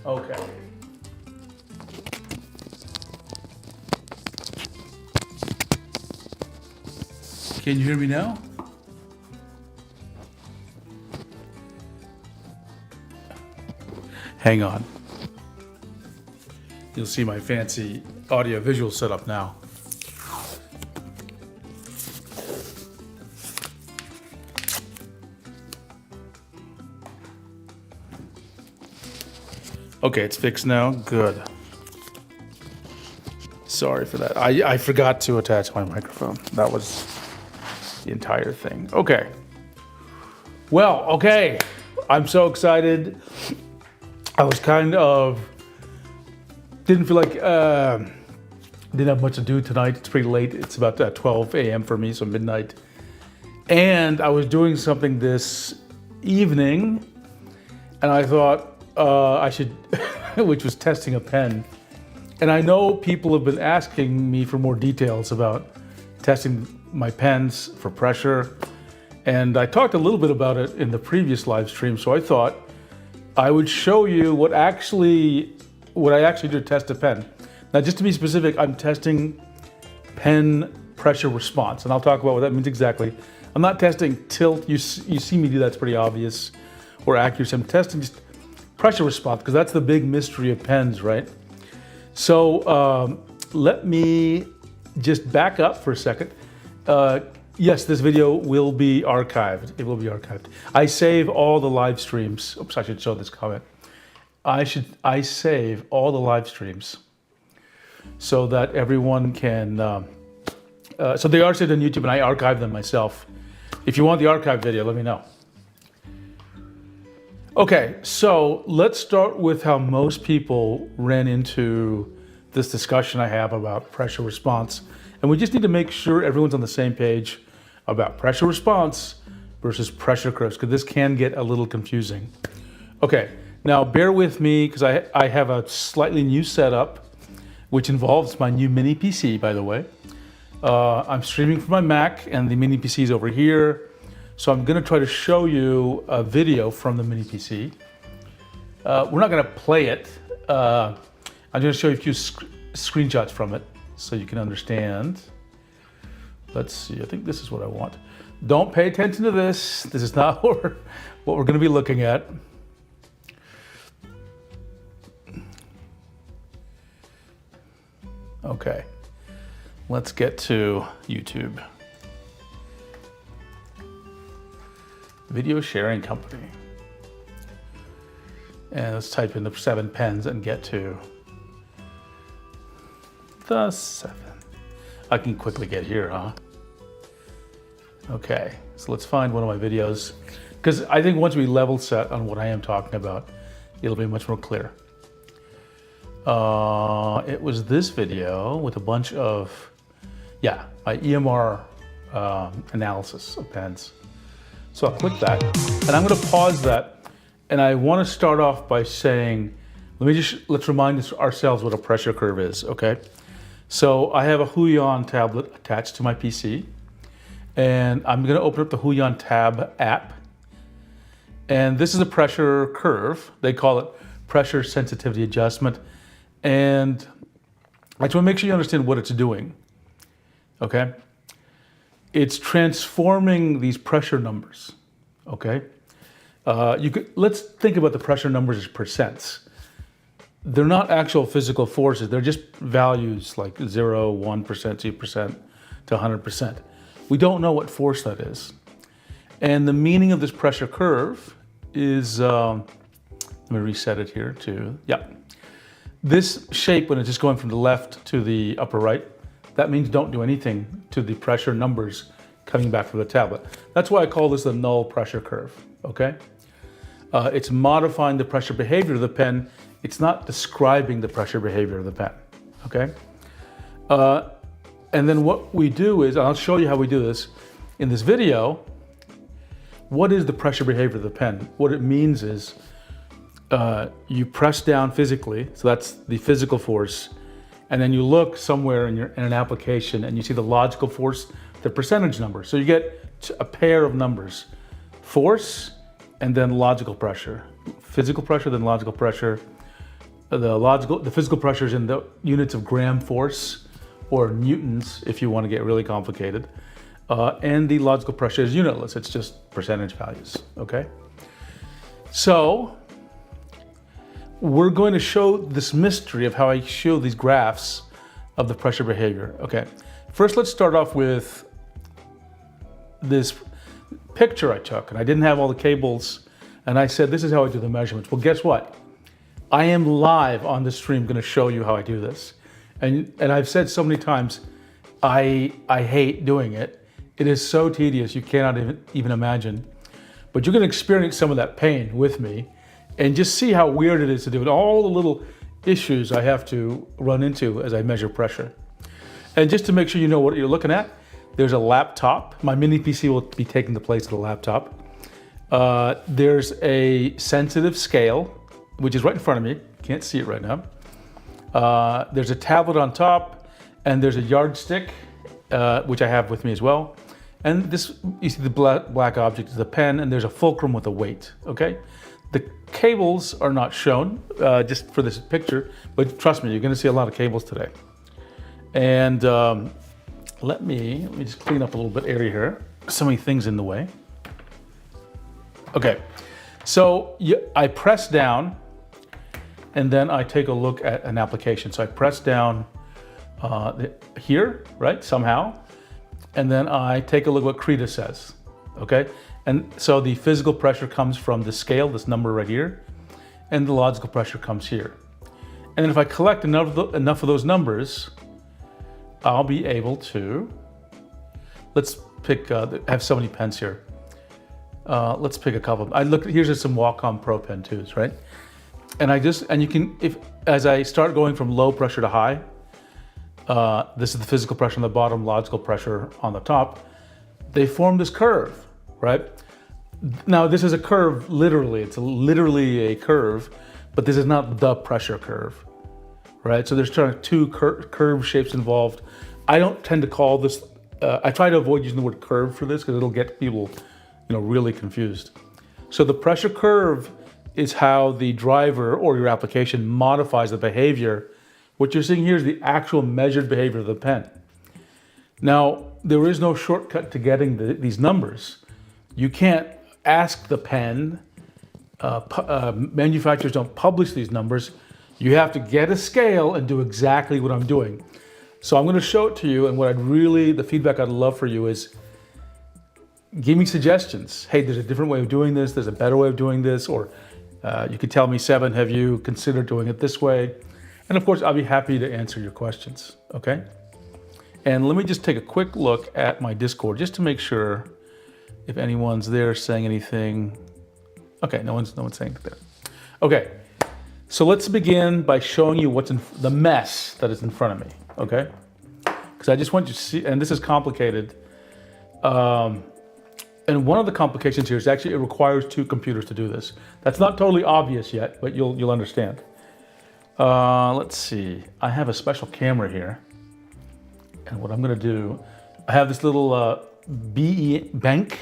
Okay. Can you hear me now? Hang on. You'll see my fancy audio visual setup now. Okay, it's fixed now. Good. Sorry for that. I forgot to attach my microphone. That was the entire thing. Okay. Well, okay. I'm so excited. I was kind of didn't feel like didn't have much to do tonight. It's pretty late. It's about 12 a.m. for me, so midnight. And I was doing something this evening, and I thought I should, which was testing a pen. And I know people have been asking me for more details about testing my pens for pressure. And I talked a little bit about it in the previous live stream, so I thought I would show you what I actually do to test a pen. Now, just to be specific, I'm testing pen pressure response, and I'll talk about what that means exactly. I'm not testing tilt. You see me do that, it's pretty obvious, or accuracy. I'm testing just pressure response, because that's the big mystery of pens, right? So let me just back up for a second. Yes, this video will be archived. It will be archived. I save all the live streams. Oops, I should show this comment. I save all the live streams so that everyone can, so they are saved on YouTube and I archive them myself. If you want the archive video, let me know. Okay, so let's start with how most people ran into this discussion I have about pressure response. And we just need to make sure everyone's on the same page about pressure response versus pressure curves, because this can get a little confusing. Okay, now bear with me, because I have a slightly new setup, which involves my new mini PC, by the way. I'm streaming from my Mac, and the mini PC is over here. So I'm gonna try to show you a video from the mini PC. We're not gonna play it. I'm gonna show you a few screenshots from it so you can understand. Let's see, I think this is what I want. Don't pay attention to this. This is not what we're gonna be looking at. Okay, let's get to YouTube. Video sharing company. And let's type in the 7 pens and get to the 7. I can quickly get here, huh? Okay, so let's find one of my videos, because I think once we level set on what I am talking about, it'll be much more clear. It was this video with a bunch of, my EMR analysis of pens. So I'll click that, and I'm gonna pause that, and I wanna start off by saying, let's remind ourselves what a pressure curve is, okay? So I have a Huion tablet attached to my PC, and I'm gonna open up the Huion Tab app, and this is a pressure curve. They call it pressure sensitivity adjustment, and I just wanna make sure you understand what it's doing, okay? It's transforming these pressure numbers, okay? Let's think about the pressure numbers as percents. They're not actual physical forces. They're just values like 0, 1%, 2% to 100%. We don't know what force that is. And the meaning of this pressure curve is, let me reset it here to, This shape, when it's just going from the left to the upper right, that means don't do anything to the pressure numbers coming back from the tablet. That's why I call this the null pressure curve, okay? It's modifying the pressure behavior of the pen. It's not describing the pressure behavior of the pen, okay? And then what we do is, I'll show you how we do this in this video. What is the pressure behavior of the pen? What it means is you press down physically, so that's the physical force, and then you look somewhere in an application and you see the logical force, the percentage number. So you get a pair of numbers, force and then logical pressure. Physical pressure, then logical pressure. the physical pressure is in the units of gram force or newtons, if you want to get really complicated. And the logical pressure is unitless. It's just percentage values, okay? So we're going to show this mystery of how I show these graphs of the pressure behavior. Okay, first let's start off with this picture I took, and I didn't have all the cables, and I said, this is how I do the measurements. Well, guess what? I am live on the stream gonna show you how I do this. And I've said so many times, I hate doing it. It is so tedious, you cannot even imagine. But you're gonna experience some of that pain with me and just see how weird it is to do it. All the little issues I have to run into as I measure pressure. And just to make sure you know what you're looking at, there's a laptop. My mini PC will be taking the place of the laptop. There's a sensitive scale, which is right in front of me. Can't see it right now. There's a tablet on top, and there's a yardstick, which I have with me as well. And this, you see the black object is the pen, and there's a fulcrum with a weight, okay? The cables are not shown, just for this picture, but trust me, you're gonna see a lot of cables today. And let me just clean up a little bit area here. So many things in the way. Okay, so I press down, and then I take a look at an application. So I press down here, right, somehow, and then I take a look at what Krita says, okay? And so the physical pressure comes from the scale, this number right here, and the logical pressure comes here. And then if I collect enough of those numbers, I'll be able to, let's pick, I have so many pens here. Let's pick a couple. Here's just some Wacom Pro Pen 2s, right? And you can, as I start going from low pressure to high, this is the physical pressure on the bottom, logical pressure on the top, they form this curve, right? Now this is a curve, literally, it's literally a curve, but this is not the pressure curve, right? So there's two curve shapes involved. I don't tend to call this, I try to avoid using the word curve for this because it'll get people, really confused. So the pressure curve is how the driver or your application modifies the behavior. What you're seeing here is the actual measured behavior of the pen. Now, there is no shortcut to getting these numbers. You can't ask the pen, manufacturers don't publish these numbers. You have to get a scale and do exactly what I'm doing. So I'm gonna show it to you, and the feedback I'd love for you is, give me suggestions. Hey, there's a different way of doing this, there's a better way of doing this, or you could tell me, Seven, have you considered doing it this way? And of course, I'll be happy to answer your questions, okay? And let me just take a quick look at my Discord just to make sure if anyone's there saying anything. Okay, no one's saying it there. Okay, so let's begin by showing you what's in the mess that is in front of me, okay? Because I just want you to see, and this is complicated. And one of the complications here is actually it requires two computers to do this. That's not totally obvious yet, but you'll understand. Let's see, I have a special camera here. And what I'm gonna do, I have this little Bank,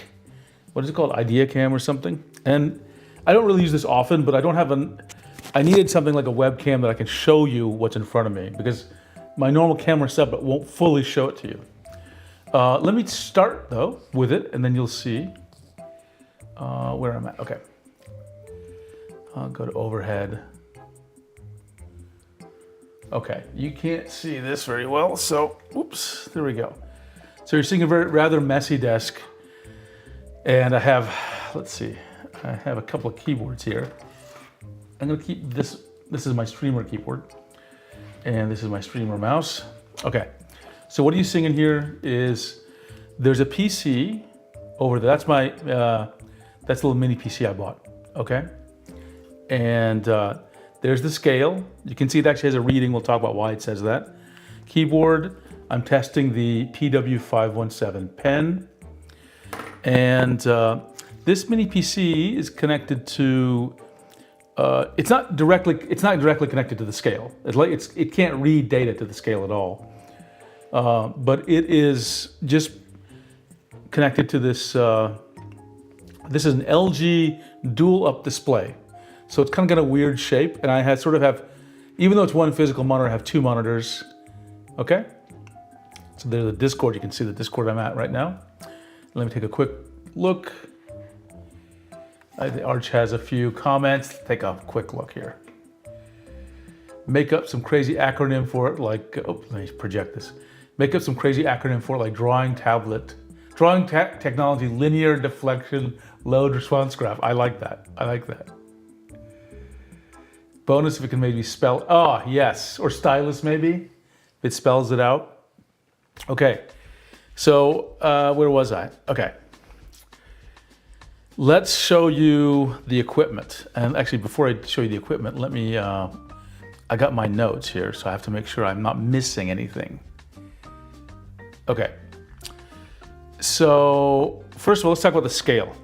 what is it called? Idea Cam or something. And I don't really use this often, but I needed something like a webcam that I can show you what's in front of me, because my normal camera setup won't fully show it to you. Let me start though with it, and then you'll see where I'm at. Okay, I'll go to overhead. Okay, you can't see this very well, so oops, there we go. So you're seeing a rather messy desk, and I have, let's see, I have a couple of keyboards here. I'm gonna keep this is my streamer keyboard, and this is my streamer mouse. Okay, so what are you seeing in here is there's a PC over there. That's my, that's the little mini PC I bought, okay? And there's the scale. You can see it actually has a reading. We'll talk about why it says that. Keyboard, I'm testing the PW517 pen. And this mini PC is connected to, it's not directly connected to the scale. It can't read data to the scale at all. But it is just connected to this, this is an LG dual up display. So it's kind of got a weird shape, and I sort of have Even though it's one physical monitor, I have two monitors. Okay. So there's the Discord. You can see the Discord I'm at right now. Let me take a quick look. The Arch has a few comments. Take a quick look here. Make up some crazy acronym for it, like, oh, let me project this. Make up some crazy acronym for it, like drawing technology, linear deflection, load response graph. I like that. I like that. Bonus if it can maybe spell, yes, or stylus maybe. It spells it out. Okay, so where was I? Okay. Let's show you the equipment. And actually, before I show you the equipment, let me, I got my notes here, so I have to make sure I'm not missing anything. Okay. So first of all, let's talk about the scale.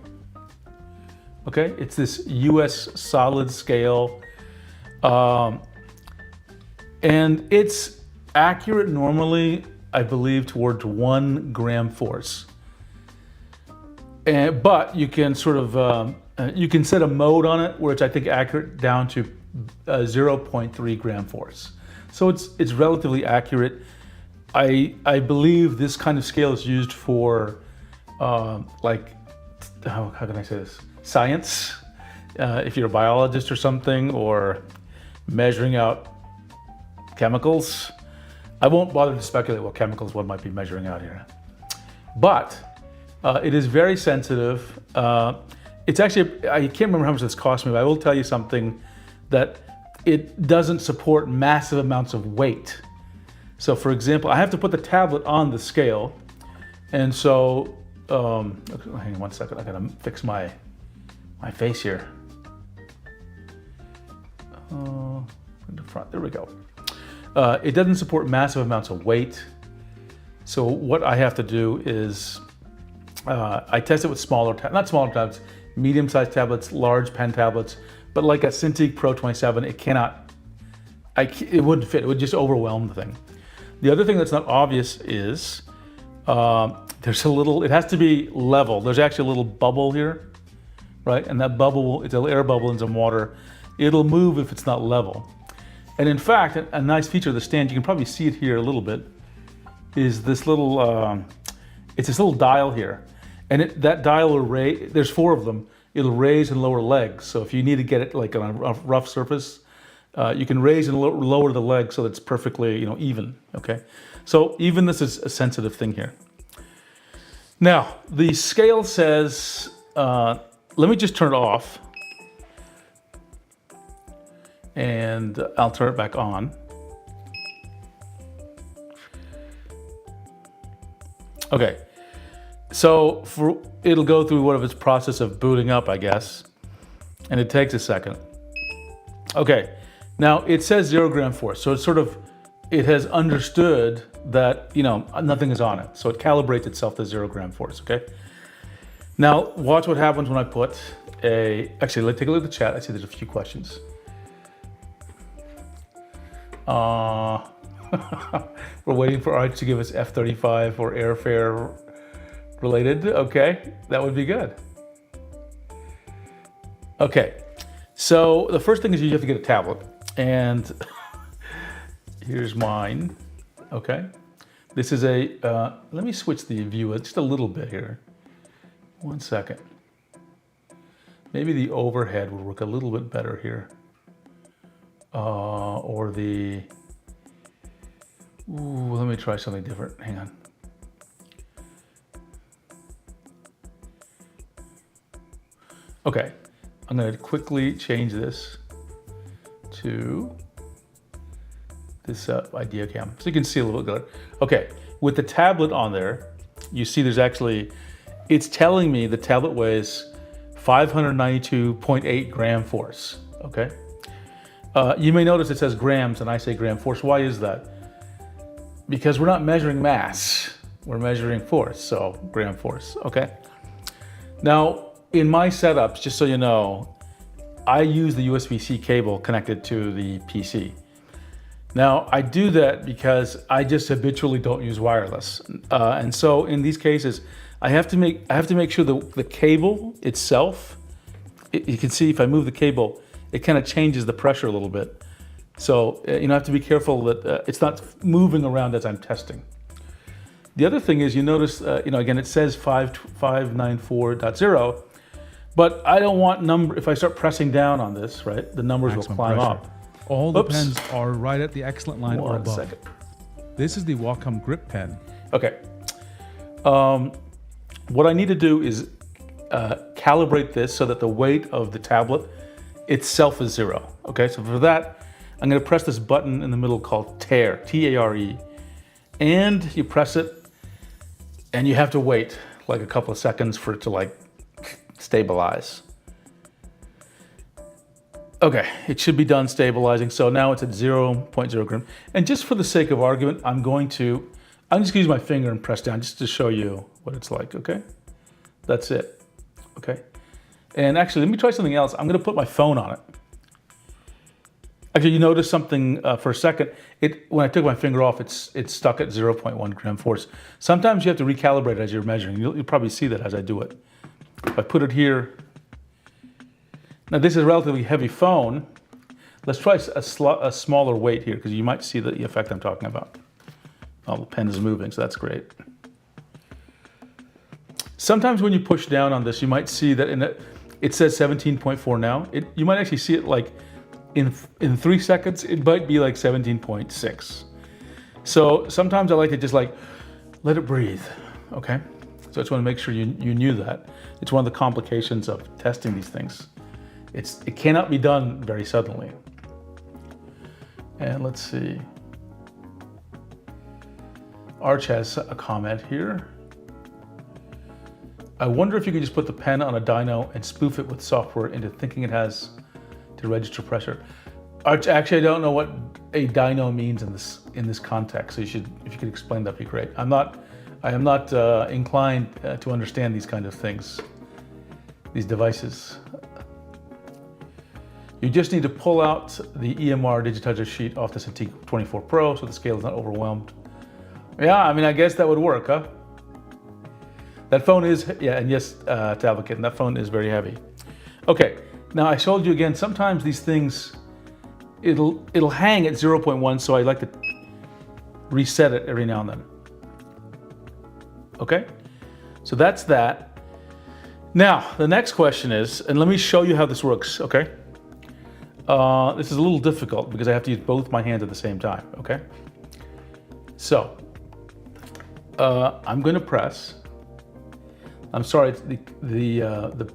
Okay, it's this US solid scale. And it's accurate normally, I believe, towards 1 gram force. But you can sort of, you can set a mode on it where it's, I think, accurate down to 0.3 gram force. So it's relatively accurate. I believe this kind of scale is used for, like, how can I say this? Science. If you're a biologist or something, or measuring out chemicals. I won't bother to speculate what chemicals one might be measuring out here. But it is very sensitive. It's actually, I can't remember how much this cost me, but I will tell you something, that it doesn't support massive amounts of weight. So for example, I have to put the tablet on the scale. And so, hang on 1 second, I gotta fix my face here. In the front, there we go. It doesn't support massive amounts of weight. So what I have to do is, I test it with not smaller tablets, medium-sized tablets, large pen tablets, but like a Cintiq Pro 27, it cannot, it wouldn't fit, it would just overwhelm the thing. The other thing that's not obvious is, there's a little, it has to be level. There's actually a little bubble here, right? And that bubble, it's an air bubble in some water. It'll move if it's not level. And in fact, a nice feature of the stand, you can probably see it here a little bit, is this little, it's this little dial here. And that dial will raise, there's 4 of them, it'll raise and lower legs. So if you need to get it like on a rough surface, you can raise and lower the leg so that it's perfectly, even, okay? So evenness is a sensitive thing here. Now, the scale says, let me just turn it off. And I'll turn it back on. Okay, so it'll go through one of its process of booting up, I guess, and it takes a second. Okay, now it says 0 gram force, so it's sort of, it has understood that, nothing is on it, so it calibrates itself to 0 gram force, okay? Now, watch what happens when I put actually, let's take a look at the chat. I see there's a few questions. We're waiting for Arch to give us F-35 or airfare related. Okay, that would be good. Okay, so the first thing is you have to get a tablet, and here's mine. Okay, this is let me switch the view just a little bit here. 1 second. Maybe the overhead will work a little bit better here. Or let me try something different. Hang on. Okay, I'm going to quickly change this to this IdeaCam, so you can see a little bit better. Okay, with the tablet on there, you see there's actually, it's telling me the tablet weighs 592.8 gram force, okay? You may notice it says grams and I say gram force. Why is that? Because we're not measuring mass, we're measuring force, so gram force, okay? Now, in my setups, just so you know, I use the USB-C cable connected to the PC. Now, I do that because I just habitually don't use wireless. And so in these cases, I have to make sure the cable itself, you can see if I move the cable, it kind of changes the pressure a little bit. So you have to be careful that it's not moving around as I'm testing. The other thing is, you notice, again, it says 594.0, but I don't want if I start pressing down on this, right, the numbers will climb up. All the pens are right at the excellent line or above. 1 second. This is the Wacom Grip Pen. Okay. What I need to do is calibrate this so that the weight of the tablet itself is 0. Okay, so for that, I'm going to press this button in the middle called Tare, T-A-R-E, and you press it, and you have to wait like a couple of seconds for it to like stabilize. Okay, it should be done stabilizing. So now it's at 0.0 gram. And just for the sake of argument, I'm just going to use my finger and press down just to show you what it's like, okay? That's it, okay? And actually, let me try something else. I'm gonna put my phone on it. Actually, you notice something for a second. When I took my finger off, it's stuck at 0.1 gram force. Sometimes you have to recalibrate it as you're measuring. You'll probably see that as I do it. If I put it here, now this is a relatively heavy phone. Let's try a smaller weight here because you might see the effect I'm talking about. Oh, the pen is moving, so that's great. Sometimes when you push down on this, you might see that it says 17.4 now. You might actually see it like in 3 seconds, it might be like 17.6. So sometimes I like to just like let it breathe, okay? So I just want to make sure you knew that. It's one of the complications of testing these things. It cannot be done very suddenly. And let's see. Arch has a comment here. I wonder if you could just put the pen on a dyno and spoof it with software into thinking it has to register pressure. Arch, actually, I don't know what a dyno means in this context. So if you could explain, that'd be great. I am not inclined to understand these kind of things, these devices. You just need to pull out the EMR Digitizer sheet off the Cintiq 24 Pro so the scale is not overwhelmed. Yeah, I mean, I guess that would work, huh? That phone is, yeah, and yes, Tablet Kitten, that phone is very heavy. Okay, now I showed you again, sometimes these things, it'll hang at 0.1, so I like to reset it every now and then. Okay, so that's that. Now, the next question is, and let me show you how this works, okay? This is a little difficult because I have to use both my hands at the same time, okay? So, I'm gonna press. I'm sorry, the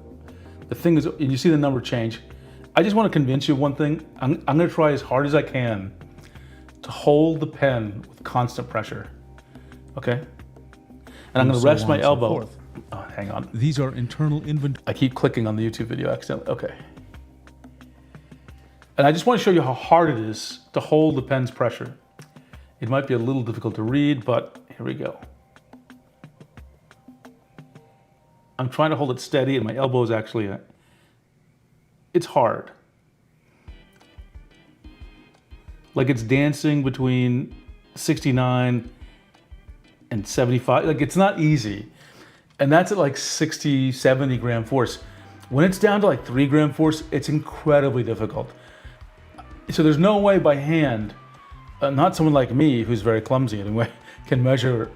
thing is, you see the number change. I just want to convince you of one thing. I'm gonna try as hard as I can to hold the pen with constant pressure, okay? And I'm gonna rest my elbow. Oh, hang on. These are internal inventory. I keep clicking on the YouTube video accidentally, okay. And I just want to show you how hard it is to hold the pen's pressure. It might be a little difficult to read, but here we go. I'm trying to hold it steady and my elbow is actually, it's hard. Like it's dancing between 69 and 75, like it's not easy. And that's at like 60, 70 gram force. When it's down to like 3 gram force, it's incredibly difficult. So there's no way by hand, not someone like me who's very clumsy anyway, can measure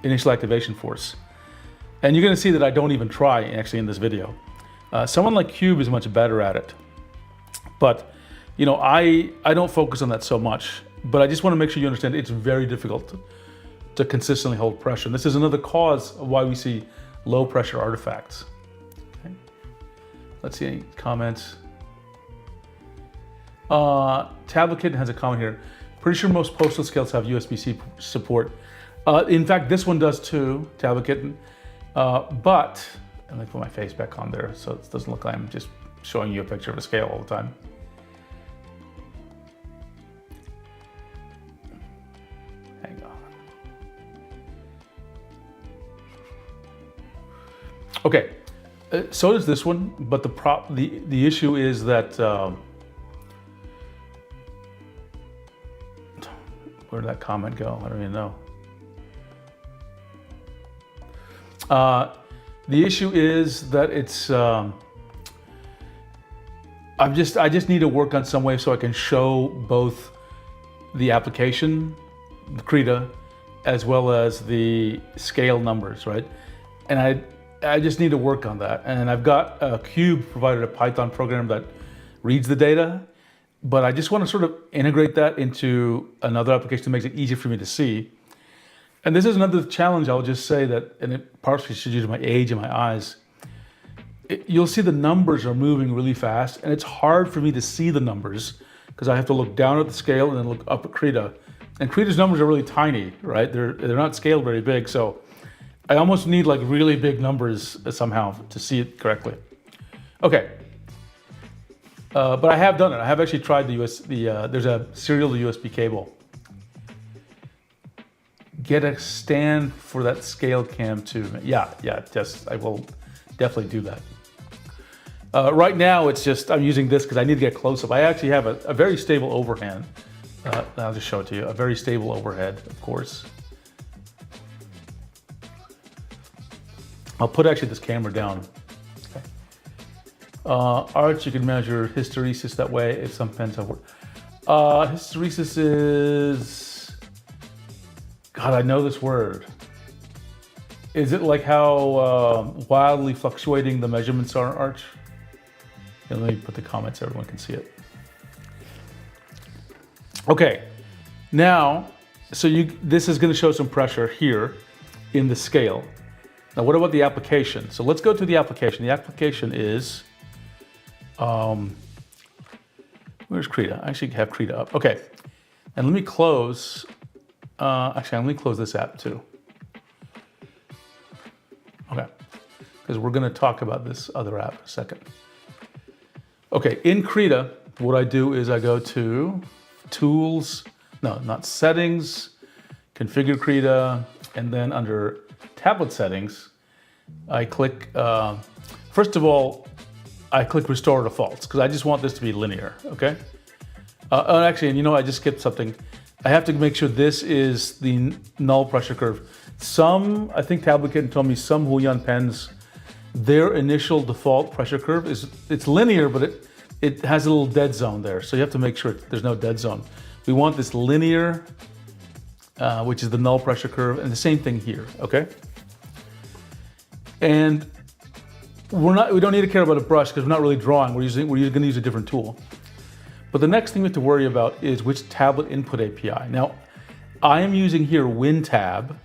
initial activation force. And you're gonna see that I don't even try actually in this video. Someone like Cube is much better at it. But you know, I don't focus on that so much, but I just wanna make sure you understand it's very difficult to consistently hold pressure. And this is another cause of why we see low pressure artifacts. Okay. Let's see any comments. Tablet Kitten has a comment here. Pretty sure most postal scales have USB-C support. In fact, this one does too, Tablet Kitten. But, let me put my face back on there so it doesn't look like I'm just showing you a picture of a scale all the time. Hang on. Okay, so does this one, but the issue is that where did that comment go? I don't even know. The issue is that it's, I just need to work on some way so I can show both the application, the Krita, as well as the scale numbers, right? And I just need to work on that. And I've got Cube provided a Python program that reads the data, but I just want to sort of integrate that into another application that makes it easier for me to see. And this is another challenge, I'll just say that, and it partially should due to my age and my eyes. You'll see the numbers are moving really fast, and it's hard for me to see the numbers because I have to look down at the scale and then look up at Krita. And Krita's numbers are really tiny, right? They're not scaled very big, so I almost need like really big numbers somehow to see it correctly. Okay, but I have done it. I have actually tried there's a serial to USB cable. Get a stand for that scale cam too. Yeah, I will definitely do that. Right now, it's just, I'm using this because I need to get close up. I actually have a very stable overhead. I'll just show it to you. A very stable overhead, of course. I'll put actually this camera down. Okay. Arch, you can measure hysteresis that way if some pens have worked. Hysteresis is, God, I know this word. Is it like how wildly fluctuating the measurements are, Arch? And let me put the comments so everyone can see it. Okay, now, this is going to show some pressure here in the scale. Now, what about the application? So let's go to the application. The application is, where's Krita? I actually have Krita up. Okay, and let me close, let me close this app too. Okay, because we're going to talk about this other app in a second. Okay, in Krita, what I do is I go to Tools, no, not Settings, Configure Krita, and then under Tablet Settings, I click, first of all, I click Restore Defaults, because I just want this to be linear, okay? Actually, and you know, I just skipped something. I have to make sure this is the null pressure curve. Some, I think Tablet Kitten told me some Huion pens, their initial default pressure curve it's linear, but it has a little dead zone there. So you have to make sure there's no dead zone. We want this linear, which is the null pressure curve, and the same thing here, okay? And we don't need to care about a brush because we're not really drawing. We're going to use a different tool. But the next thing we have to worry about is which tablet input API. Now, I am using here WinTab.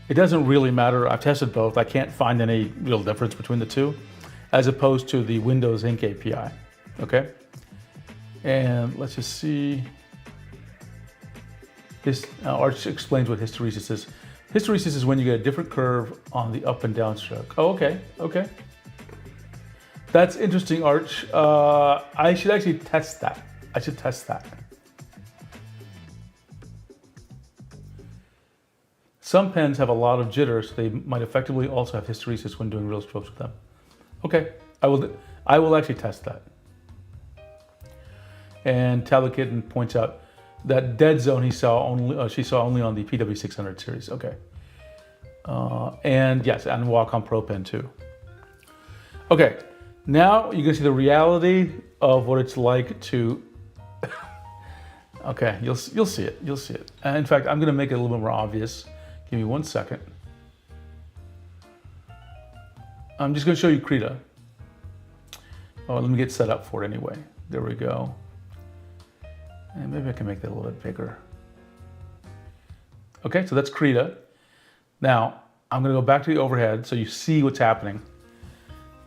It doesn't really matter. I've tested both. I can't find any real difference between the two, as opposed to the Windows Ink API, okay? And let's just see. This Arch explains what hysteresis is. Hysteresis is when you get a different curve on the up and down stroke. Oh, okay. That's interesting, Arch. I should actually test that. I should test that. Some pens have a lot of jitter, so they might effectively also have hysteresis when doing real strokes with them. Okay, I will actually test that. And Tablet Kitten points out that dead zone she saw only on the PW600 series. Okay, and yes, and Wacom Pro Pen too. Okay, now you can see the reality of what it's like to. Okay, you'll see it. You'll see it. And in fact, I'm going to make it a little bit more obvious. Give me 1 second. I'm just going to show you Krita. Oh, let me get set up for it anyway. There we go. And maybe I can make that a little bit bigger. Okay, so that's Krita. Now, I'm going to go back to the overhead so you see what's happening.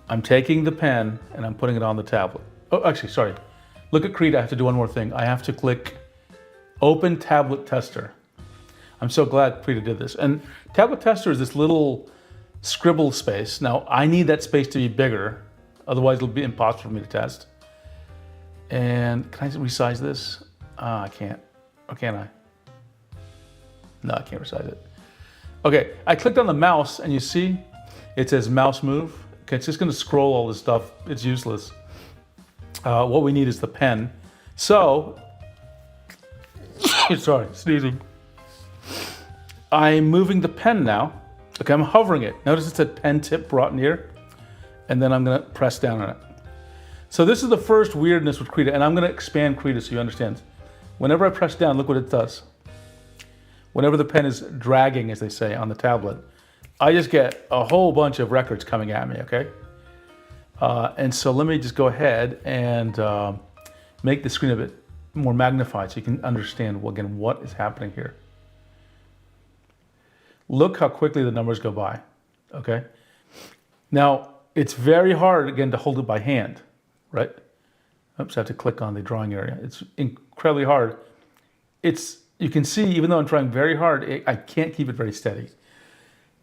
I'm taking the pen and I'm putting it on the tablet. Oh, actually, sorry. Look at Krita. I have to do one more thing. I have to click Open Tablet Tester. I'm so glad Krita did this. And Tablet Tester is this little scribble space. Now, I need that space to be bigger. Otherwise, it'll be impossible for me to test. And can I resize this? I can't. Or can I? No, I can't resize it. Okay, I clicked on the mouse and you see it says mouse move. Okay, it's just gonna scroll all this stuff. It's useless. What we need is the pen. So, sorry, sneezing. I'm moving the pen now. Okay, I'm hovering it. Notice it said pen tip brought near, and then I'm gonna press down on it. So this is the first weirdness with Krita, and I'm going to expand Krita so you understand. Whenever I press down, look what it does. Whenever the pen is dragging, as they say, on the tablet, I just get a whole bunch of records coming at me, okay? And so let me just go ahead and make the screen a bit more magnified so you can understand, again, what is happening here. Look how quickly the numbers go by, okay? Now, it's very hard, again, to hold it by hand, right? Oops, I have to click on the drawing area. It's incredibly hard. You can see, even though I'm trying very hard, I can't keep it very steady.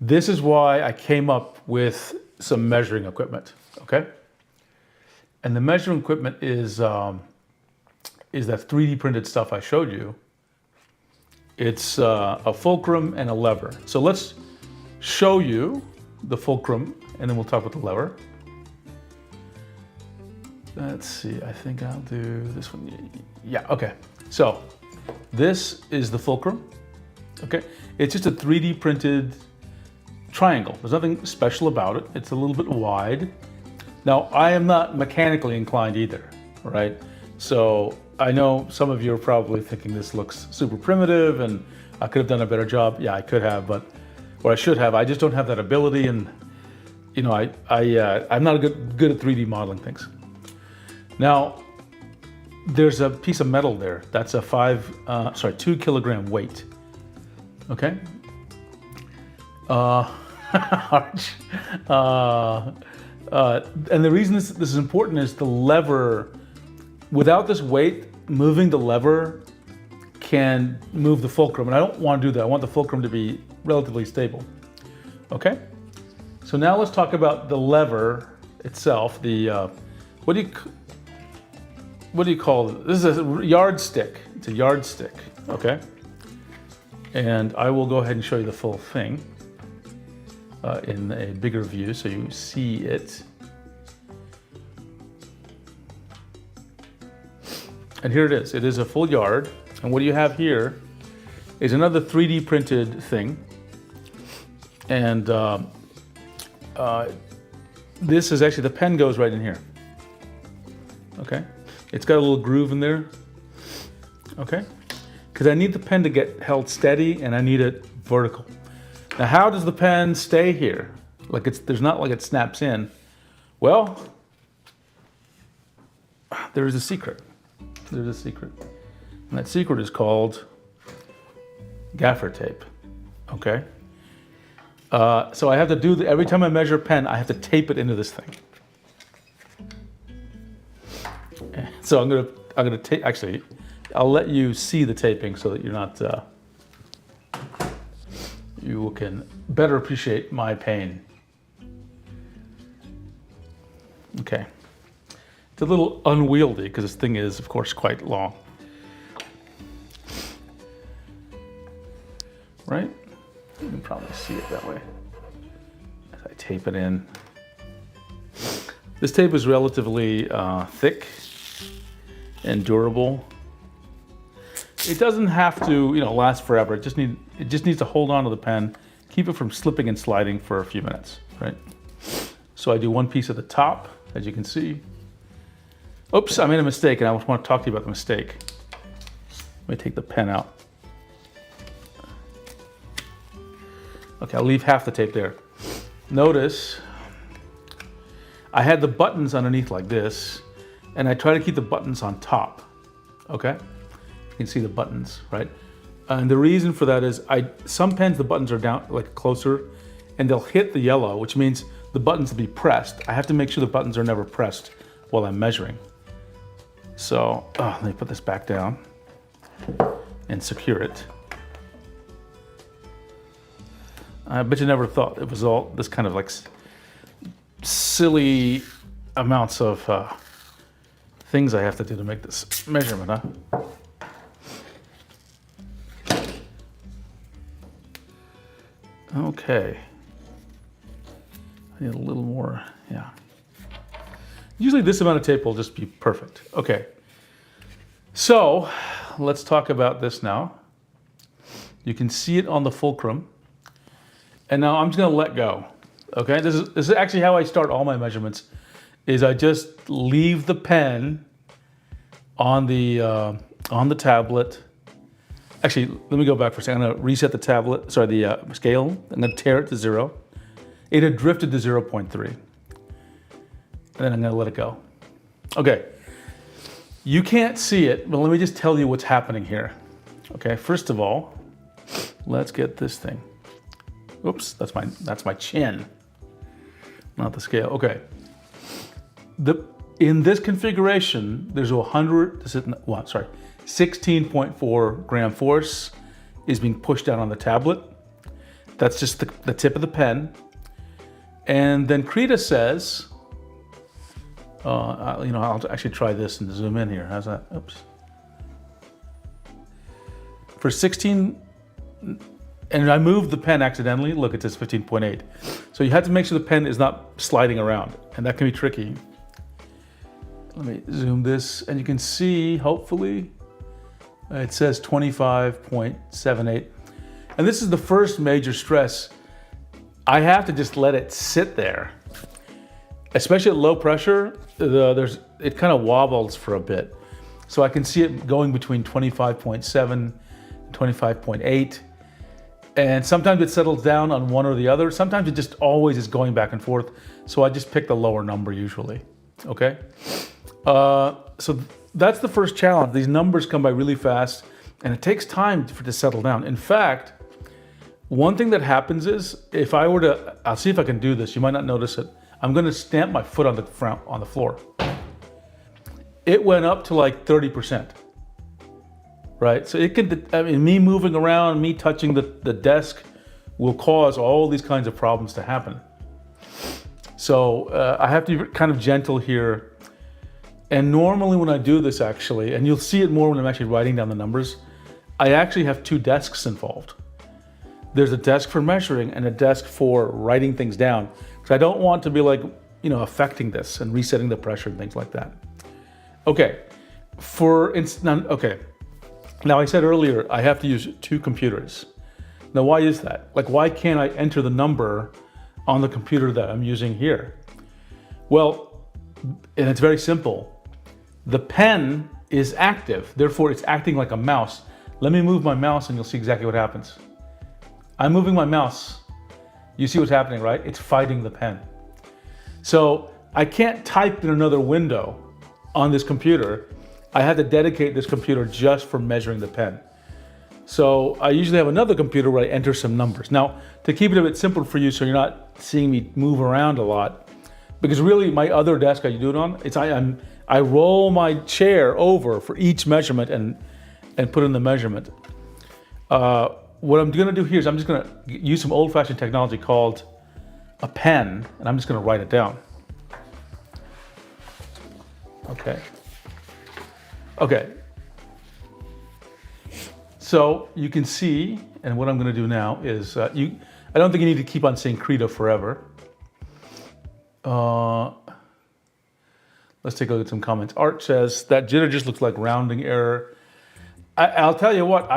This is why I came up with some measuring equipment, okay? And the measuring equipment is that 3D printed stuff I showed you. It's a fulcrum and a lever. So let's show you the fulcrum, and then we'll talk about the lever. Let's see, I think I'll do this one. Yeah, okay. So this is the fulcrum, okay? It's just a 3D printed triangle. There's nothing special about it. It's a little bit wide. Now, I am not mechanically inclined either, right? So I know some of you are probably thinking this looks super primitive and I could have done a better job. Yeah, I could have, or I should have. I just don't have that ability, and you know, I'm not good at 3D modeling things. Now, there's a piece of metal there. That's a 2 kilogram weight. Okay. Arch. And the reason this is important is the lever. Without this weight, moving the lever can move the fulcrum, and I don't want to do that. I want the fulcrum to be relatively stable. Okay. So now let's talk about the lever itself. The what do you call it? This is a yardstick. It's a yardstick, okay? And I will go ahead and show you the full thing in a bigger view so you see it. And here it is. It is a full yard. And what you have here is another 3D printed thing. And this is actually, the pen goes right in here, okay? It's got a little groove in there, okay? Because I need the pen to get held steady and I need it vertical. Now, how does the pen stay here? There's not like it snaps in. Well, there is a secret. There's a secret. And that secret is called gaffer tape, okay? So I have to do, every time I measure a pen, I have to tape it into this thing. So I'm gonna tape, actually, I'll let you see the taping so that you're not, you can better appreciate my pain. Okay. It's a little unwieldy because this thing is, of course, quite long. Right? You can probably see it that way as I tape it in. This tape is relatively thick and durable. It doesn't have to, last forever. It just needs to hold on to the pen, keep it from slipping and sliding for a few minutes, right? So I do one piece at the top, as you can see. Oops, I made a mistake, and I want to talk to you about the mistake. Let me take the pen out. Okay, I'll leave half the tape there. Notice, I had the buttons underneath like this, and I try to keep the buttons on top, okay? You can see the buttons, right? And the reason for that is, some pens, the buttons are down, like closer, and they'll hit the yellow, which means the buttons will be pressed. I have to make sure the buttons are never pressed while I'm measuring. So, let me put this back down and secure it. I bet you never thought it was all this kind of like silly amounts of things I have to do to make this measurement, huh? Okay. I need a little more, yeah. Usually this amount of tape will just be perfect. Okay. So let's talk about this now. You can see it on the fulcrum. And now I'm just gonna let go, okay? This is actually how I start all my measurements, is I just leave the pen on the tablet. Actually, let me go back for a second. I'm gonna reset the tablet, sorry, the scale. I'm gonna tear it to 0. It had drifted to 0.3. And then I'm gonna let it go. Okay, you can't see it, but let me just tell you what's happening here. Okay, first of all, let's get this thing. Oops, that's my chin, not the scale. Okay, in this configuration, there's 16.4 gram force is being pushed down on the tablet. That's just the tip of the pen. And then Krita says, I'll actually try this and zoom in here. How's that? Oops. For 16, and I moved the pen accidentally. Look, it says 15.8. So you have to make sure the pen is not sliding around, and that can be tricky. Let me zoom this, and you can see, hopefully, it says 25.78. And this is the first major stress. I have to just let it sit there. Especially at low pressure, it kind of wobbles for a bit. So I can see it going between 25.7 and 25.8. And sometimes it settles down on one or the other. Sometimes it just always is going back and forth. So I just pick the lower number usually, okay? So that's the first challenge. These numbers come by really fast and it takes time for it to settle down. In fact, one thing that happens is if I were to, I'll see if I can do this. You might not notice it. I'm gonna stamp my foot on the floor. It went up to like 30%, right? So it can, me moving around, me touching the desk will cause all these kinds of problems to happen. So I have to be kind of gentle here. And normally when I do this actually, and you'll see it more when I'm actually writing down the numbers, I actually have 2 desks involved. There's a desk for measuring and a desk for writing things down. Because I don't want to be like, affecting this and resetting the pressure and things like that. Okay, okay. Now I said earlier, I have to use 2 computers. Now why is that? Like why can't I enter the number on the computer that I'm using here? Well, and it's very simple. The pen is active, therefore it's acting like a mouse. Let me move my mouse and you'll see exactly what happens. I'm moving my mouse. You see what's happening, right? It's fighting the pen. So I can't type in another window on this computer. I had to dedicate this computer just for measuring the pen. So I usually have another computer where I enter some numbers. Now, to keep it a bit simpler for you so you're not seeing me move around a lot, because really my other desk I do it on, I roll my chair over for each measurement and put in the measurement. What I'm gonna do here is I'm just gonna use some old-fashioned technology called a pen, and I'm just gonna write it down. Okay. So you can see, and what I'm gonna do now is, I don't think you need to keep on saying Krita forever. Let's take a look at some comments. Art says, that jitter just looks like rounding error. I'll tell you what,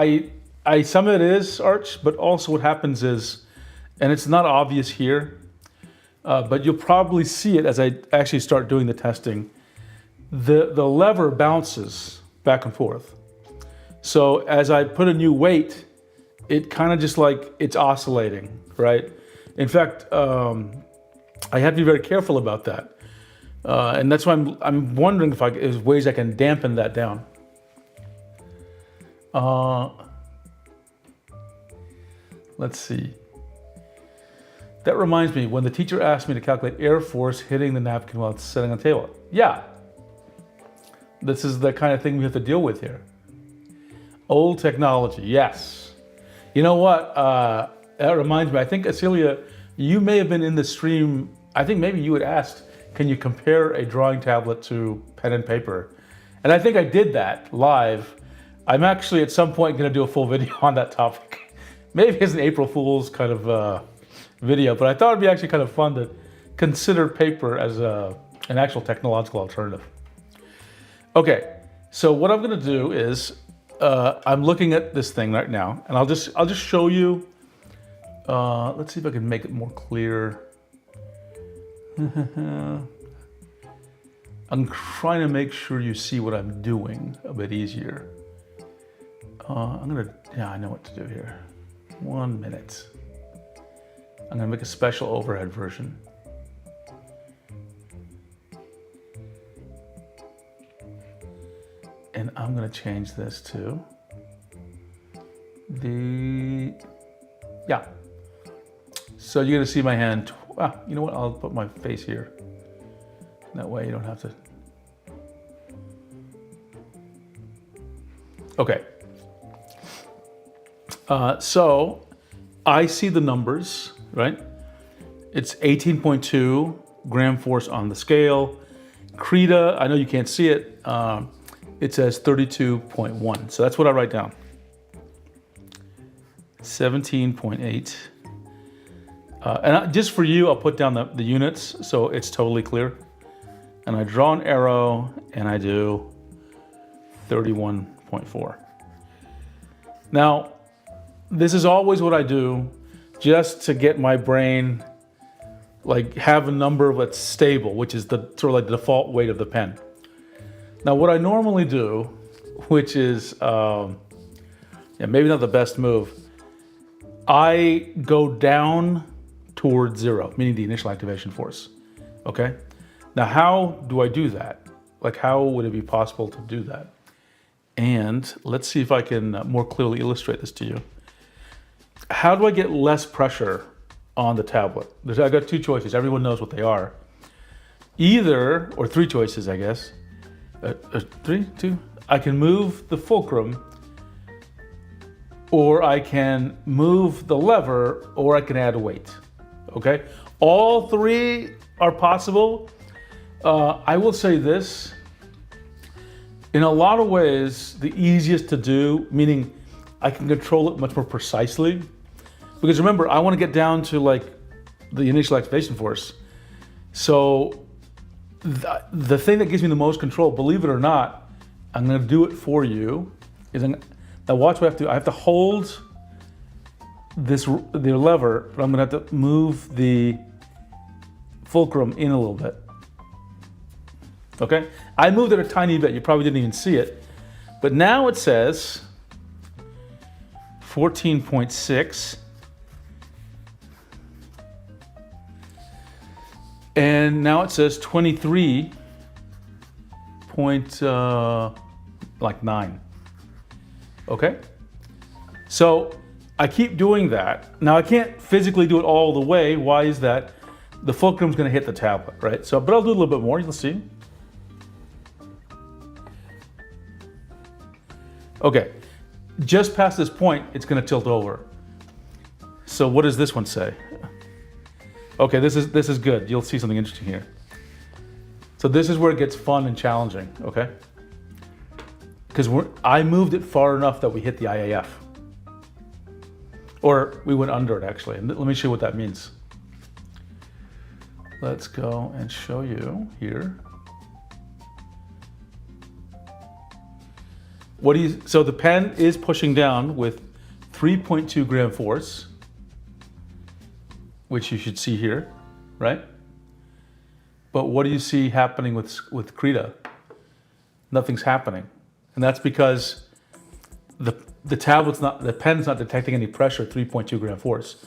some of it is, Arch, but also what happens is, and it's not obvious here, but you'll probably see it as I actually start doing the testing. The lever bounces back and forth. So as I put a new weight, it kind of just like, it's oscillating, right? In fact, I have to be very careful about that. And that's why I'm wondering if there's ways I can dampen that down. Let's see. That reminds me, when the teacher asked me to calculate air force hitting the napkin while it's sitting on the table. Yeah, this is the kind of thing we have to deal with here. Old technology, yes. You know what, that reminds me, I think, Celia, you may have been in the stream, I think maybe you had asked, can you compare a drawing tablet to pen and paper? And I think I did that live. I'm actually at some point gonna do a full video on that topic. Maybe it's an April Fool's kind of video, but I thought it'd be actually kind of fun to consider paper as an actual technological alternative. Okay, so what I'm gonna do is, I'm looking at this thing right now, and I'll just show you, let's see if I can make it more clear. I'm trying to make sure you see what I'm doing a bit easier. I know what to do here. 1 minute. I'm gonna make a special overhead version. And I'm gonna change this to yeah. So you're gonna see my hand. You know what? I'll put my face here. That way you don't have to. Okay. So I see the numbers, right? It's 18.2 gram force on the scale. Krita, I know you can't see it. It says 32.1. So that's what I write down. 17.8. Just for you, I'll put down the units so it's totally clear. And I draw an arrow and I do 31.4. Now, this is always what I do just to get my brain, like, have a number that's stable, which is the sort of like the default weight of the pen. Now, what I normally do, which is maybe not the best move, I go down towards 0, meaning the initial activation force. Okay? Now, how do I do that? Like, how would it be possible to do that? And let's see if I can more clearly illustrate this to you. How do I get less pressure on the tablet? I've got two choices. Everyone knows what they are. Either, or three choices, I guess. I can move the fulcrum, or I can move the lever, or I can add weight. Okay? All three are possible. I will say this. In a lot of ways, the easiest to do, meaning I can control it much more precisely. Because remember, I want to get down to like the initial activation force. So the thing that gives me the most control, believe it or not, I'm going to do it for you. Now watch what I have to do. I have to hold the lever, but I'm going to have to move the fulcrum in a little bit. Okay? I moved it a tiny bit. You probably didn't even see it. But now it says 14.6. And now it says 23.9. Okay? So I keep doing that. Now I can't physically do it all the way. Why is that? The fulcrum's gonna hit the tablet, right? So, but I'll do a little bit more, you'll see. Okay, just past this point, it's gonna tilt over. So what does this one say? Okay, this is good. You'll see something interesting here. So this is where it gets fun and challenging, okay? Because I moved it far enough that we hit the IAF. Or we went under it, actually. And let me show you what that means. Let's go and show you here. So the pen is pushing down with 3.2 gram force, which you should see here, right? But what do you see happening with Krita? Nothing's happening. And that's because the pen's not detecting any pressure at 3.2 gram force.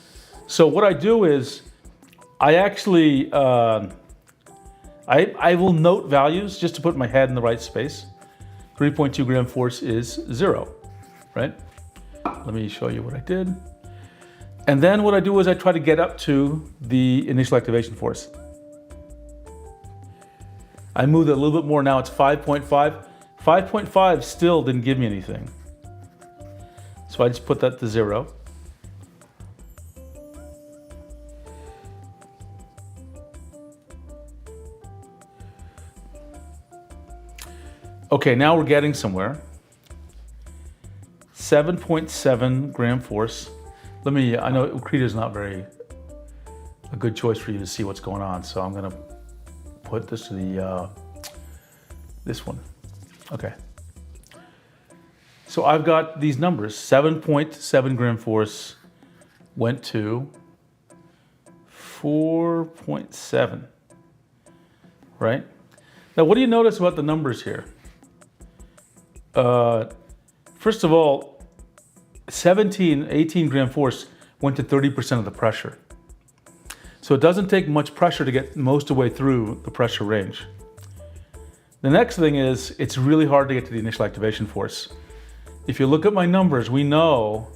So what I do is, I actually, I will note values just to put my head in the right space. 3.2 gram force is 0, right? Let me show you what I did. And then what I do is I try to get up to the initial activation force. I moved it a little bit more, now it's 5.5. 5.5 still didn't give me anything. So I just put that to 0. Okay, now we're getting somewhere. 7.7 gram force. I know Krita is not a good choice for you to see what's going on, so I'm gonna put this to this one. Okay. So I've got these numbers. 7.7 gram force went to 4.7, right? Now, what do you notice about the numbers here? First of all, 18 gram force went to 30% of the pressure. So it doesn't take much pressure to get most of the way through the pressure range. The next thing is it's really hard to get to the initial activation force. If you look at my numbers, we know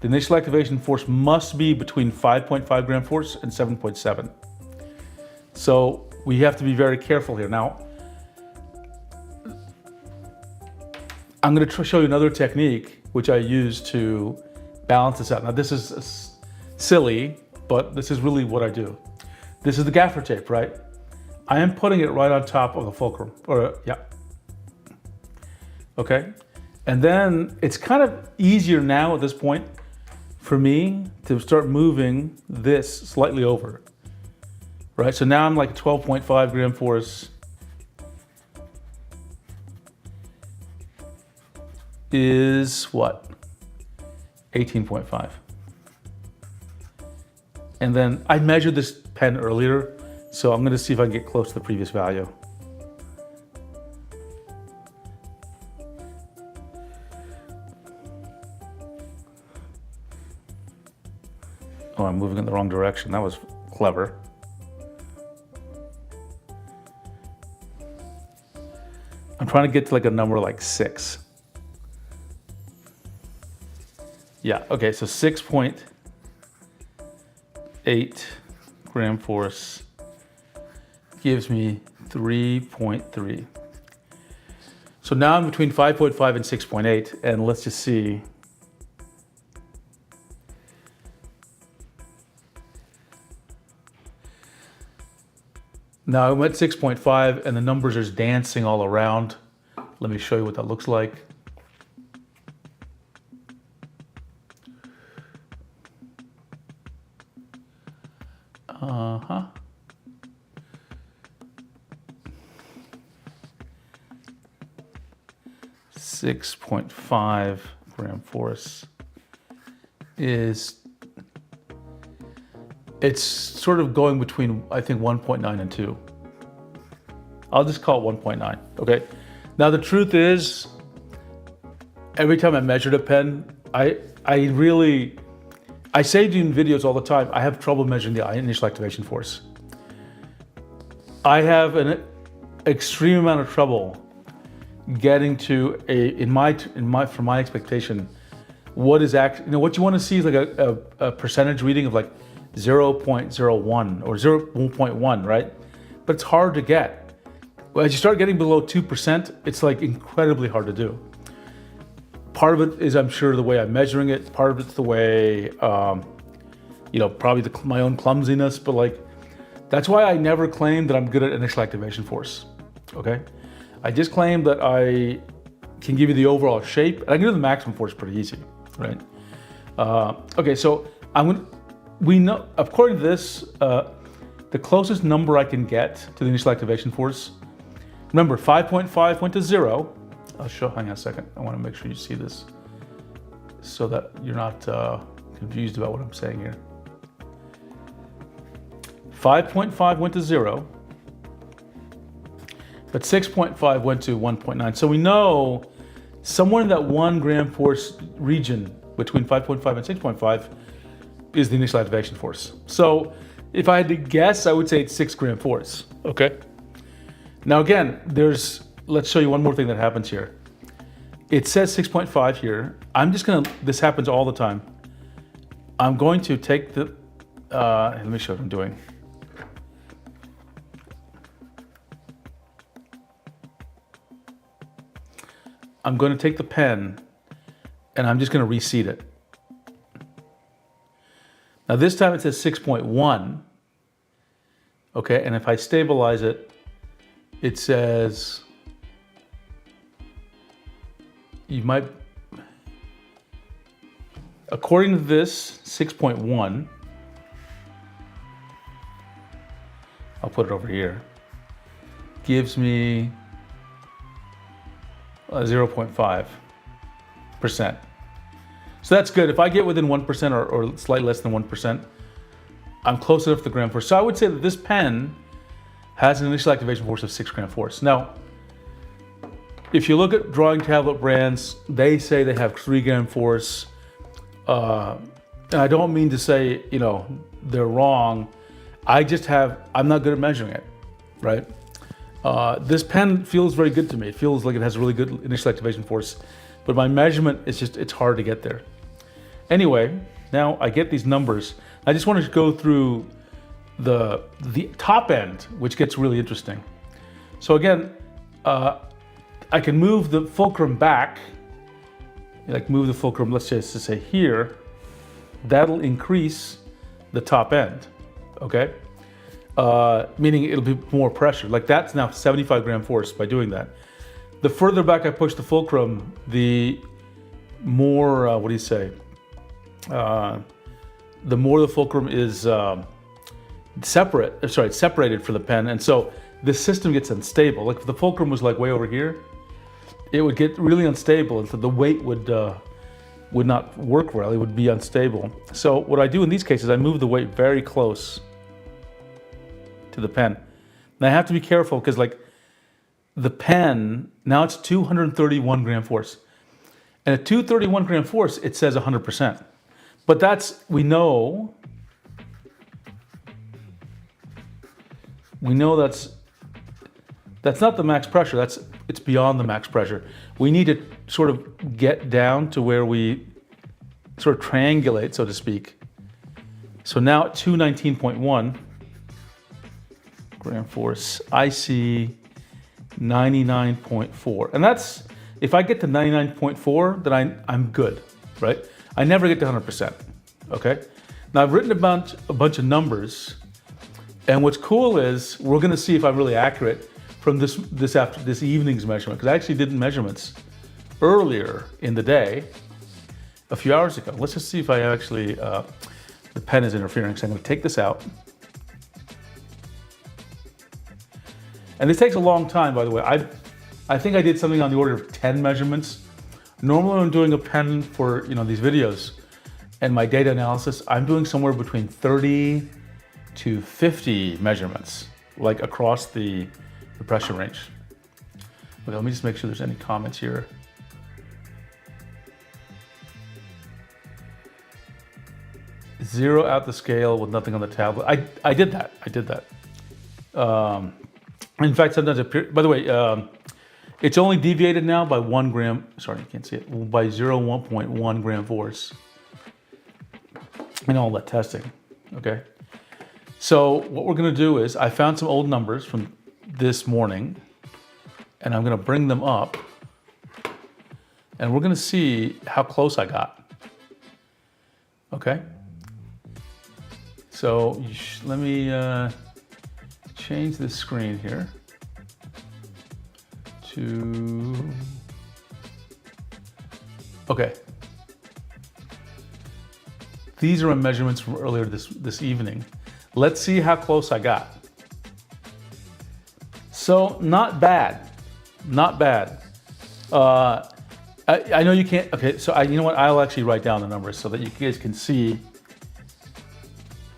the initial activation force must be between 5.5 gram force and 7.7. So we have to be very careful here. Now, I'm going to show you another technique which I use to balance this out. Now this is silly, but this is really what I do. This is the gaffer tape, right? I am putting it right on top of the fulcrum, okay? And then it's kind of easier now at this point for me to start moving this slightly over, right? So now I'm like 12.5 gram force is what? 18.5. And then I measured this pen earlier, so I'm gonna see if I can get close to the previous value. Oh, I'm moving in the wrong direction. That was clever. I'm trying to get to like a number like 6. Yeah, okay, so 6.8 gram force gives me 3.3. So now I'm between 5.5 and 6.8, and let's just see. Now I'm at 6.5 and the numbers are dancing all around. Let me show you what that looks like. Uh-huh. 6.5 gram force is, it's sort of going between, I think, 1.9 and 2. I'll just call it 1.9, okay? Now the truth is, every time I measured a pen, I say to you in videos all the time, I have trouble measuring the initial activation force. I have an extreme amount of trouble getting to from my expectation, what is what you want to see is like a percentage reading of like 0.01 or 0.1, right? But it's hard to get. As you start getting below 2%, it's like incredibly hard to do. Part of it is, I'm sure, the way I'm measuring it. Part of it's the way, probably my own clumsiness, but like, that's why I never claim that I'm good at initial activation force, okay? I just claim that I can give you the overall shape, and I can do the maximum force pretty easy, right? Okay, so we know, according to this, the closest number I can get to the initial activation force, remember 5.5 went to 0. Hang on a second. I want to make sure you see this so that you're not confused about what I'm saying here. 5.5 went to 0, but 6.5 went to 1.9. So we know somewhere in that 1 gram force region between 5.5 and 6.5 is the initial activation force. So if I had to guess, I would say it's 6 gram force, okay? Now again, let's show you one more thing that happens here. It says 6.5 here. This happens all the time. I'm going to take let me show what I'm doing. I'm going to take the pen and I'm just going to reseat it. Now this time it says 6.1, okay? And if I stabilize it, it says, according to this, 6.1, I'll put it over here, gives me 0.5%. So that's good. If I get within 1% or slightly less than 1%, I'm close enough to the gram force. So I would say that this pen has an initial activation force of 6 gram force. Now, if you look at drawing tablet brands, they say they have 3 gram force. And I don't mean to say, they're wrong. I'm not good at measuring it, right? This pen feels very good to me. It feels like it has a really good initial activation force, but my measurement it's hard to get there. Anyway, now I get these numbers. I just want to go through the top end, which gets really interesting. So again, I can move the fulcrum back, like move the fulcrum, let's just say here. That'll increase the top end, okay? Meaning it'll be more pressure. Like that's now 75 gram force by doing that. The further back I push the fulcrum, the more, the more the fulcrum is separated from the pen. And so the system gets unstable. Like if the fulcrum was like way over here, it would get really unstable, and so the weight would not work well. It would be unstable. So what I do in these cases, I move the weight very close to the pen. And I have to be careful because like the pen, now it's 231 gram force. And at 231 gram force, it says 100%. But we know that's not the max pressure. It's beyond the max pressure. We need to sort of get down to where we sort of triangulate, so to speak. So now at 219.1 gram force, I see 99.4. And that's, if I get to 99.4, then I'm good, right? I never get to 100%, okay? Now I've written about a bunch of numbers, and what's cool is we're gonna see if I'm really accurate from this evening's measurement, because I actually did measurements earlier in the day, a few hours ago. Let's just see if I actually, the pen is interfering, so I'm gonna take this out. And this takes a long time, by the way. I think I did something on the order of 10 measurements. Normally when I'm doing a pen for these videos and my data analysis, I'm doing somewhere between 30 to 50 measurements, like across the pressure range. Okay, let me just make sure there's any comments here. Zero out the scale with nothing on the tablet. I did that. In fact, sometimes by the way, it's only deviated now by 1 gram. Sorry, you can't see it. By 0.1 gram force in all that testing. Okay. So what we're going to do is I found some old numbers from this morning, and I'm going to bring them up, and we're going to see how close I got. Okay. So let me change this screen here to, okay. These are my measurements from earlier this evening. Let's see how close I got. So not bad. I know you can't, okay, so you know what, I'll actually write down the numbers so that you guys can see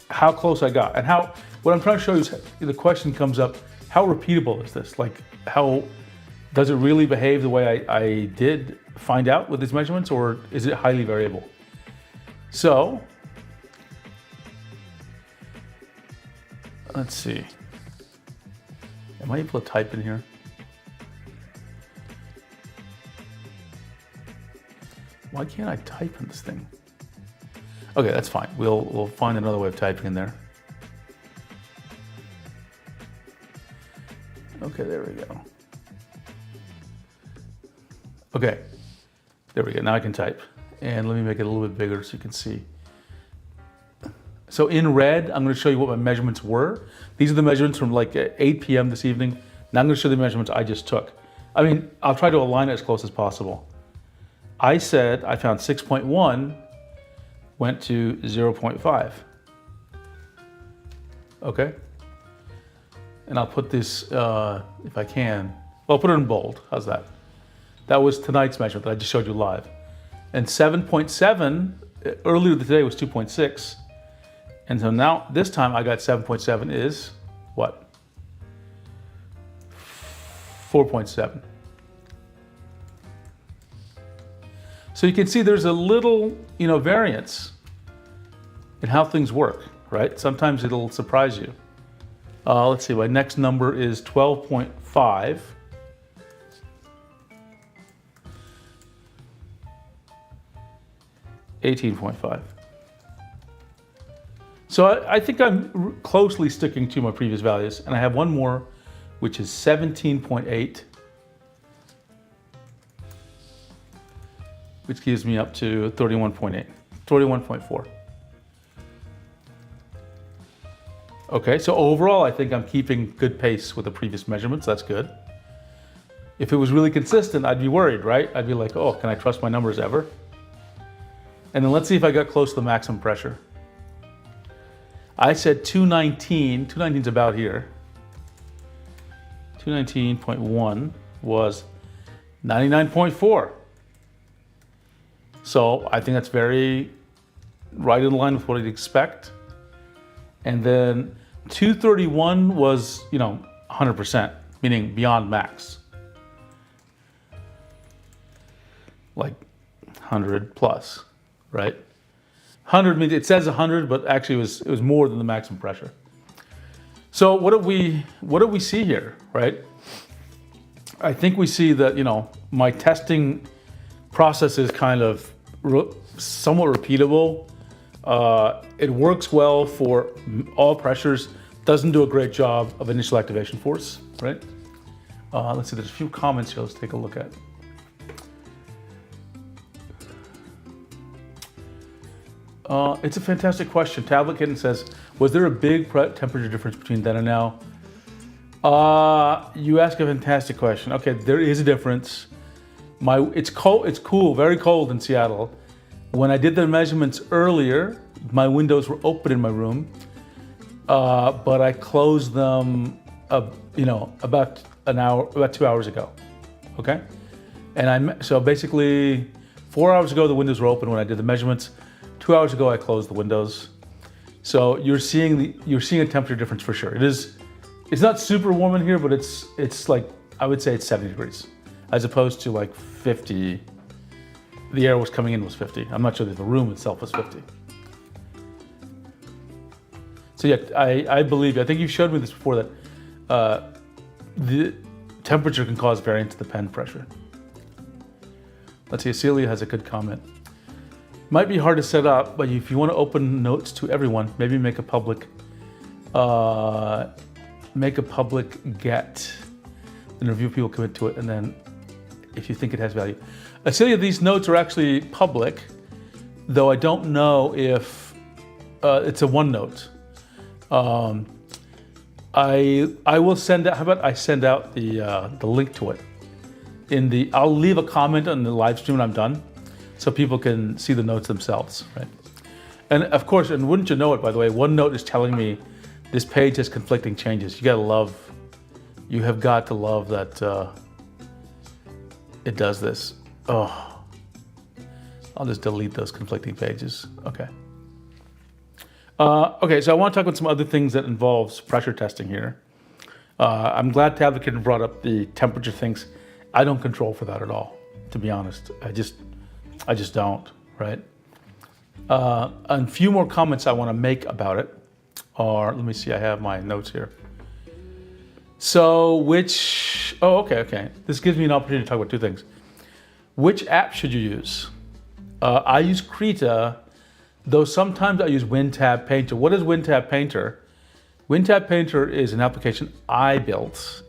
how close I got. And what I'm trying to show you is the question comes up, how repeatable is this? Like does it really behave the way I did find out with these measurements, or is it highly variable? So, let's see. Am I able to type in here? Why can't I type in this thing? Okay, that's fine. We'll find another way of typing in there. Okay, there we go. Okay, there we go. Now I can type. And let me make it a little bit bigger so you can see. So in red, I'm going to show you what my measurements were. These are the measurements from like 8 p.m. this evening. Now I'm going to show you the measurements I just took. I mean, I'll try to align it as close as possible. I said I found 6.1 went to 0.5. Okay. And I'll put this, if I can, well, I'll put it in bold. How's that? That was tonight's measurement that I just showed you live. And 7.7, earlier today was 2.6. And so now, this time I got 7.7 is what? 4.7. So you can see there's a little, variance in how things work, right? Sometimes it'll surprise you. Let's see, my next number is 12.5. $18.5. So I think I'm closely sticking to my previous values, and I have one more, which is 17.8, which gives me up to 31.8, 31.4. Okay, so overall, I think I'm keeping good pace with the previous measurements. That's good. If it was really consistent, I'd be worried, right? I'd be like, oh, can I trust my numbers ever? And then let's see if I got close to the maximum pressure. I said 219. 219 is about here. 219.1 was 99.4. So I think that's very right in line with what I'd expect. And then 231 was, 100%, meaning beyond max. Like 100 plus, right? 100 means it says 100, but actually it was more than the maximum pressure. So what do we see here, right? I think we see that, my testing process is kind of somewhat repeatable. It works well for all pressures, doesn't do a great job of initial activation force, right? Let's see, there's a few comments here, let's take a look at. It's a fantastic question. Tablet Kitten says, was there a big temperature difference between then and now? You ask a fantastic question. Okay, there is a difference. It's cool, very cold in Seattle. When I did the measurements earlier, my windows were open in my room, but I closed them, about 2 hours ago. Okay, and so basically 4 hours ago the windows were open when I did the measurements. 2 hours ago I closed the windows. So you're seeing a temperature difference for sure. It's not super warm in here, but it's like, I would say it's 70 degrees, as opposed to like 50. The air was coming in was 50. I'm not sure that the room itself was 50. So yeah, I believe, I think you showed me this before, that the temperature can cause variance to the pen pressure. Let's see, Celia has a good comment. Might be hard to set up, but if you want to open notes to everyone, maybe make a public get, and review people commit to it, and then if you think it has value. Celia, these notes are actually public, though I don't know if it's a OneNote. I will send out. How about I send out the link to it I'll leave a comment on the live stream when I'm done, so people can see the notes themselves, right? And of course, and wouldn't you know it, by the way, OneNote is telling me this page has conflicting changes. You have got to love that it does this. Oh, I'll just delete those conflicting pages. Okay. Okay, so I want to talk about some other things that involves pressure testing here. I'm glad Tablet Kitten brought up the temperature things. I don't control for that at all, to be honest. I just don't, right? A few more comments I want to make about it are, let me see, I have my notes here. So okay. This gives me an opportunity to talk about two things. Which app should you use? I use Krita, though sometimes I use WinTab Painter. What is WinTab Painter? WinTab Painter is an application I built.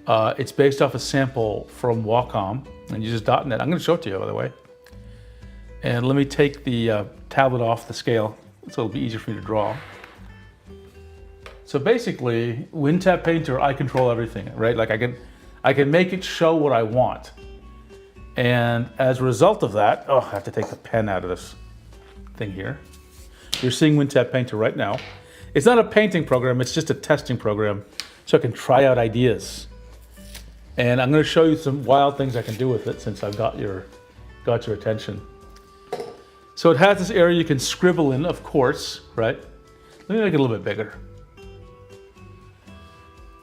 It's based off a sample from Wacom and uses .NET. I'm going to show it to you, by the way. And let me take the tablet off the scale so it'll be easier for me to draw. So basically, WinTab Painter, I control everything, right? Like I can make it show what I want. And as a result of that, I have to take the pen out of this thing here. You're seeing WinTab Painter right now. It's not a painting program, it's just a testing program, so I can try out ideas. And I'm going to show you some wild things I can do with it since I've got your attention. So it has this area you can scribble in, of course, right? Let me make it a little bit bigger.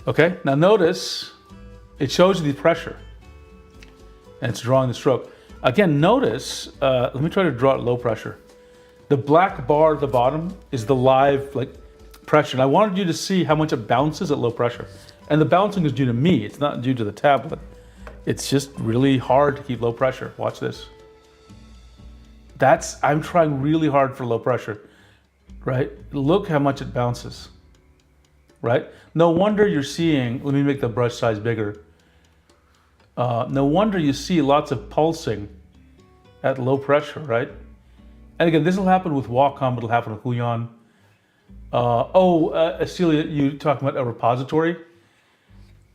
Okay, now notice it shows you the pressure, and it's drawing the stroke. Again, notice, let me try to draw it low pressure. The black bar at the bottom is the live pressure. And I wanted you to see how much it bounces at low pressure. And the bouncing is due to me, it's not due to the tablet. It's just really hard to keep low pressure. Watch this. I'm trying really hard for low pressure, right? Look how much it bounces, right? No wonder you're seeing, let me make the brush size bigger. No wonder you see lots of pulsing at low pressure, right? And again, this will happen with Wacom, it'll happen with Huion. Celia, you talking about a repository?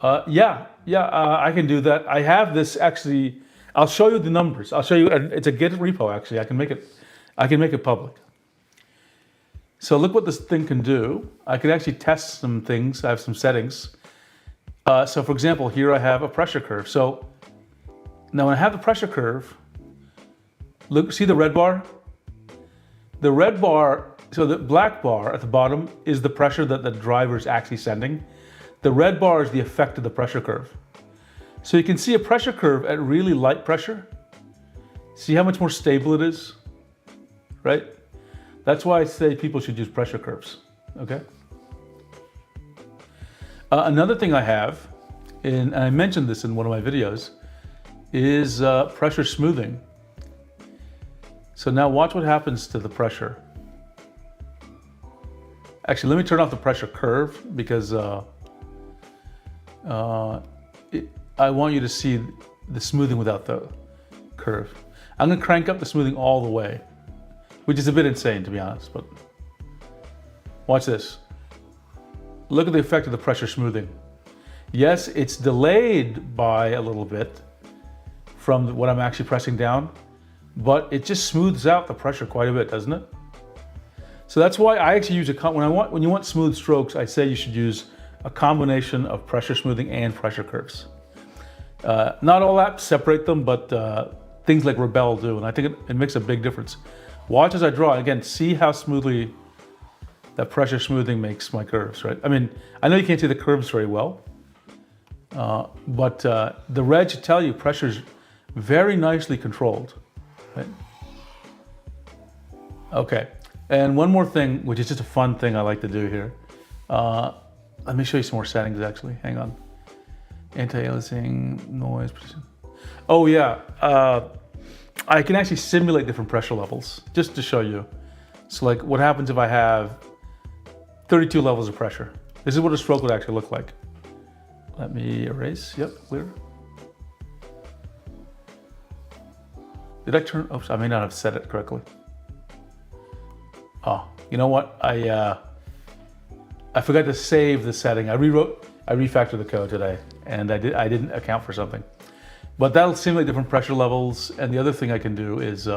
I can do that. I have this actually, I'll show you the numbers. I'll show you, it's a Git repo actually. I can make it public. So look what this thing can do. I can actually test some things. I have some settings. So for example, here I have a pressure curve. So now when I have the pressure curve, look, see the red bar? The red bar, so the black bar at the bottom is the pressure that the driver is actually sending. The red bar is the effect of the pressure curve. So you can see a pressure curve at really light pressure. See how much more stable it is, right? That's why I say people should use pressure curves, okay? Another thing I have, and I mentioned this in one of my videos, is pressure smoothing. So now watch what happens to the pressure. Actually, let me turn off the pressure curve because I want you to see the smoothing without the curve. I'm gonna crank up the smoothing all the way, which is a bit insane to be honest, but watch this. Look at the effect of the pressure smoothing. Yes, it's delayed by a little bit from what I'm actually pressing down, but it just smooths out the pressure quite a bit, doesn't it? So that's why I actually use when you want smooth strokes, I say you should use a combination of pressure smoothing and pressure curves. Not all apps separate them, but things like Rebelle do, and I think it makes a big difference. Watch as I draw, again, see how smoothly that pressure smoothing makes my curves, right? I mean, I know you can't see the curves very well, but the red should tell you pressure's very nicely controlled, right? Okay, and one more thing, which is just a fun thing I like to do here. Let me show you some more settings actually, hang on. Anti-aliasing, noise, precision. Oh yeah, I can actually simulate different pressure levels, just to show you. So like what happens if I have 32 levels of pressure? This is what a stroke would actually look like. Let me erase, yep, clear. Did I turn, oops, I may not have set it correctly. Oh, you know what? I forgot to save the setting. I refactored the code today, and I didn't account for something. But that'll simulate different pressure levels, and the other thing I can do is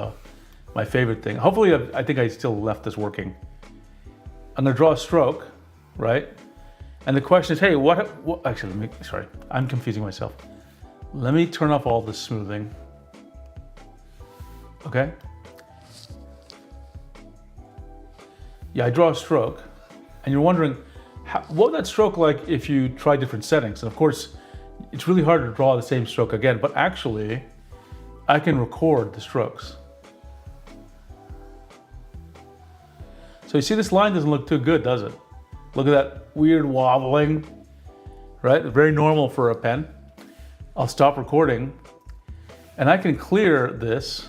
my favorite thing. Hopefully, I think I still left this working. I'm gonna draw a stroke, right? And the question is, hey, actually, sorry, I'm confusing myself. Let me turn off all the smoothing. Okay? Yeah, I draw a stroke, and you're wondering, what would that stroke like if you try different settings? And of course, it's really hard to draw the same stroke again, but actually, I can record the strokes. So you see this line doesn't look too good, does it? Look at that weird wobbling, right? Very normal for a pen. I'll stop recording, and I can clear this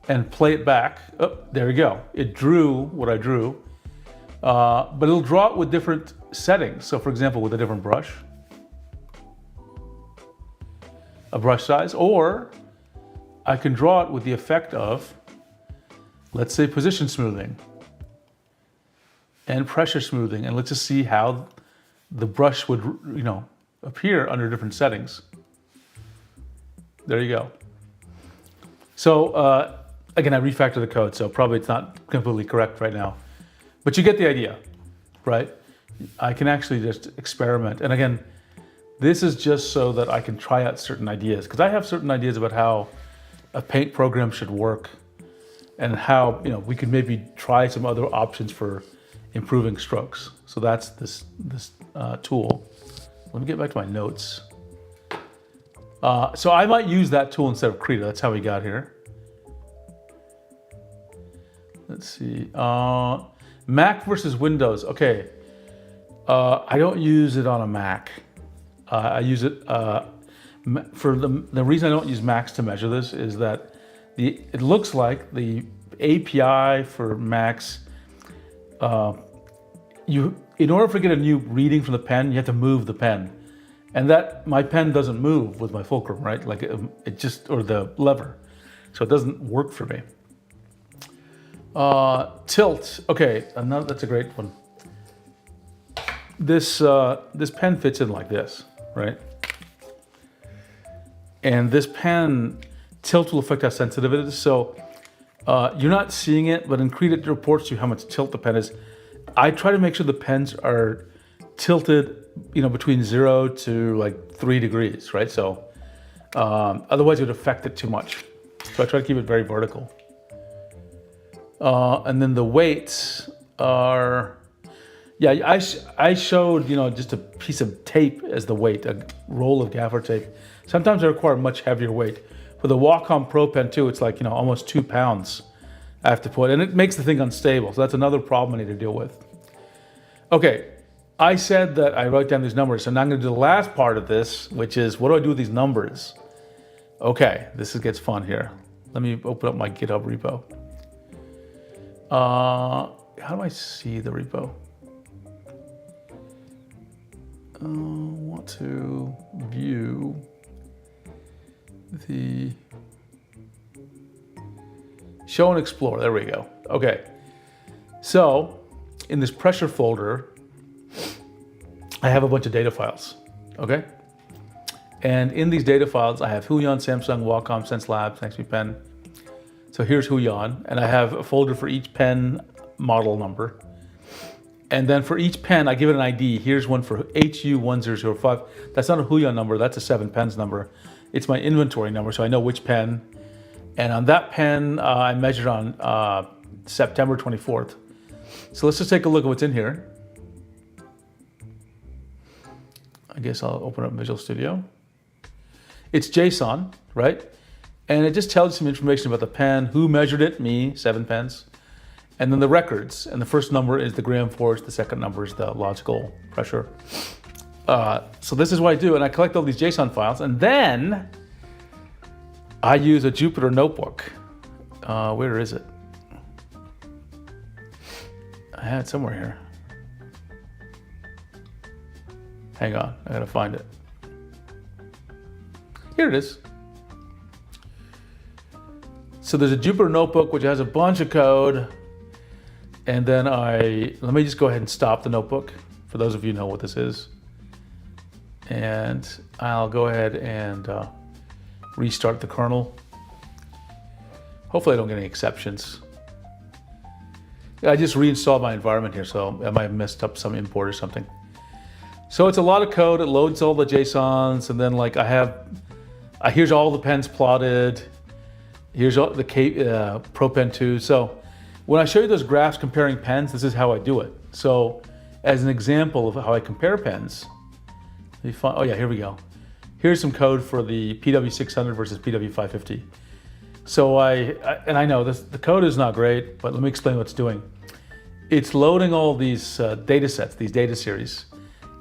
and play it back. Oh, there we go. It drew what I drew, but it'll draw it with different settings. So for example, with a different brush, a brush size, or I can draw it with the effect of, let's say, position smoothing and pressure smoothing, and let's just see how the brush would, appear under different settings. There you go. So again, I refactored the code, so probably it's not completely correct right now, but you get the idea, right? I can actually just experiment. And again, this is just so that I can try out certain ideas, because I have certain ideas about how a paint program should work and how, we could maybe try some other options for improving strokes. So that's this tool. Let me get back to my notes. So I might use that tool instead of Krita. That's how we got here. Let's see. Mac versus Windows. Okay. I don't use it on a Mac. I use it for the reason I don't use Macs to measure this is that it looks like the API for Macs, in order to get a new reading from the pen, you have to move the pen. And that my pen doesn't move with my fulcrum, right? Like it just, or the lever. So it doesn't work for me. Tilt, okay, that's a great one. This pen fits in like this, right? And this pen, tilt will affect how sensitive it is. So you're not seeing it, but in Krita it reports to you how much tilt the pen is. I try to make sure the pens are tilted, between 0 to like 3 degrees, right? So otherwise it would affect it too much. So I try to keep it very vertical. And then the weights are, I showed, just a piece of tape as the weight, a roll of gaffer tape. Sometimes I require much heavier weight. For the Wacom Pro Pen 2, it's like, almost 2 pounds I have to put, and it makes the thing unstable. So that's another problem I need to deal with. Okay, I said that I wrote down these numbers, so now I'm gonna do the last part of this, which is, what do I do with these numbers? Okay, gets fun here. Let me open up my GitHub repo. How do I see the repo? Want to view the show and explore. There we go. Okay. So in this pressure folder, I have a bunch of data files. Okay. And in these data files, I have Huion, Samsung, Wacom, Sense Labs, XP Pen. So here's Huion, and I have a folder for each pen model number. And then for each pen, I give it an ID. Here's one for HU1005. That's not a Huion number, that's a 7 pens number. It's my inventory number, so I know which pen. And on that pen, I measured on September 24th. So let's just take a look at what's in here. I guess I'll open up Visual Studio. It's JSON, right? And it just tells you some information about the pen, who measured it, me, 7 pens. And then the records, and the first number is the gram force, the second number is the logical pressure. So this is what I do, and I collect all these JSON files, and then I use a Jupyter notebook. Where is it? I had it somewhere here. Hang on, I gotta find it. Here it is. So there's a Jupyter notebook which has a bunch of code. And then let me just go ahead and stop the notebook for those of you who know what this is. And I'll go ahead and restart the kernel. Hopefully I don't get any exceptions. I just reinstalled my environment here, so I might have messed up some import or something. So it's a lot of code. It loads all the JSONs, and then like here's all the pens plotted. Here's all the Pro Pen 2. So when I show you those graphs comparing pens, this is how I do it. So as an example of how I compare pens, oh yeah, here we go. Here's some code for the PW600 versus PW550. So I know the code is not great, but let me explain what it's doing. It's loading all these data sets, these data series,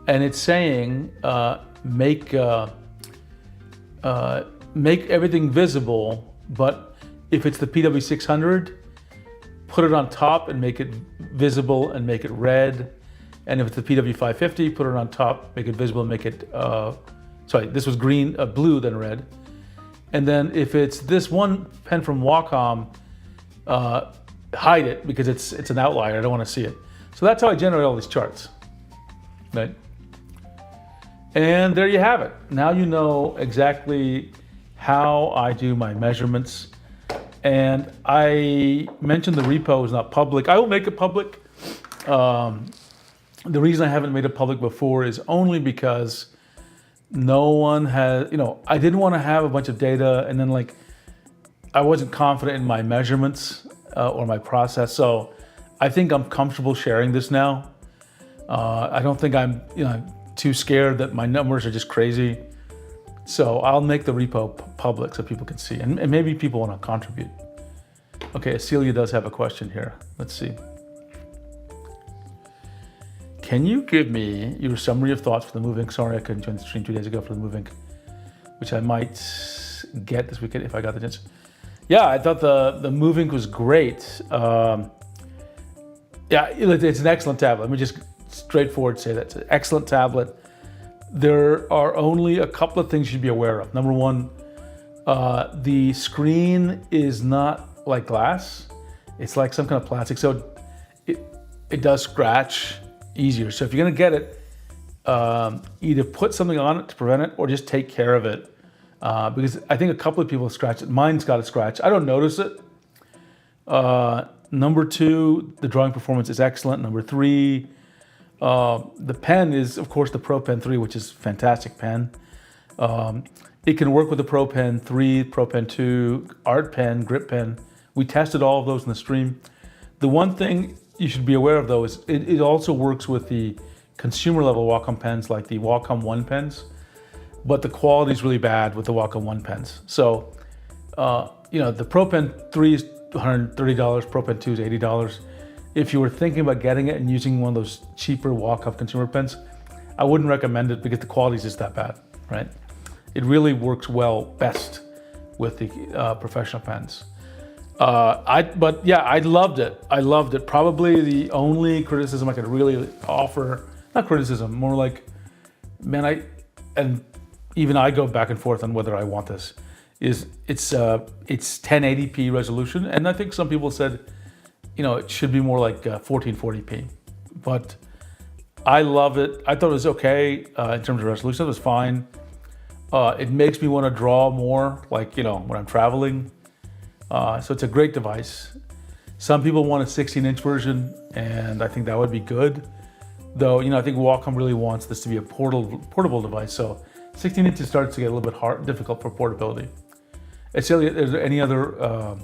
and it's saying make everything visible, but if it's the PW600, put it on top and make it visible and make it red. And if it's the PW550, put it on top, make it visible and make it, sorry, this was blue, then red. And then if it's this one pen from Wacom, hide it because it's an outlier, I don't want to see it. So that's how I generate all these charts, right? And there you have it. Now you know exactly how I do my measurements. And I mentioned the repo is not public. I will make it public. The reason I haven't made it public before is only because no one has, I didn't want to have a bunch of data and then I wasn't confident in my measurements or my process. So I think I'm comfortable sharing this now. I don't think I'm too scared that my numbers are just crazy. So I'll make the repo public so people can see, and maybe people want to contribute. Okay, Celia does have a question here. Let's see. Can you give me your summary of thoughts for the Move Inc? Sorry, I couldn't join the stream 2 days ago for the Move Inc, which I might get this weekend if I got the chance. Yeah, I thought the Move Inc was great. Yeah, it's an excellent tablet. Let me just straightforward say that. It's an excellent tablet. There are only a couple of things you should be aware of. Number one, the screen is not like glass. It's like some kind of plastic, so it does scratch easier. So if you're gonna get it, either put something on it to prevent it or just take care of it. Because I think a couple of people have scratched it. Mine's got a scratch. I don't notice it. Number two, the drawing performance is excellent. Number three, the pen is, of course, the Pro Pen 3, which is a fantastic pen. It can work with the Pro Pen 3, Pro Pen 2, Art Pen, Grip Pen. We tested all of those in the stream. The one thing you should be aware of, though, is it also works with the consumer level Wacom pens, like the Wacom One pens, but the quality is really bad with the Wacom One pens. So, the Pro Pen 3 is $130, Pro Pen 2 is $80. If you were thinking about getting it and using one of those cheaper Wacom consumer pens, I wouldn't recommend it because the quality is just that bad, right? It really works best with the professional pens. But yeah, I loved it. I loved it. Probably the only criticism I could really offer, not criticism, more like, even I go back and forth on whether I want this, is it's 1080p resolution. And I think some people said, it should be more like 1440p, but I love it. I thought it was okay in terms of resolution. It was fine. It makes me want to draw more, like, when I'm traveling. So it's a great device. Some people want a 16-inch version, and I think that would be good. Though, I think Wacom really wants this to be a portable device. So 16 inches starts to get a little bit difficult for portability. Celia, is there any other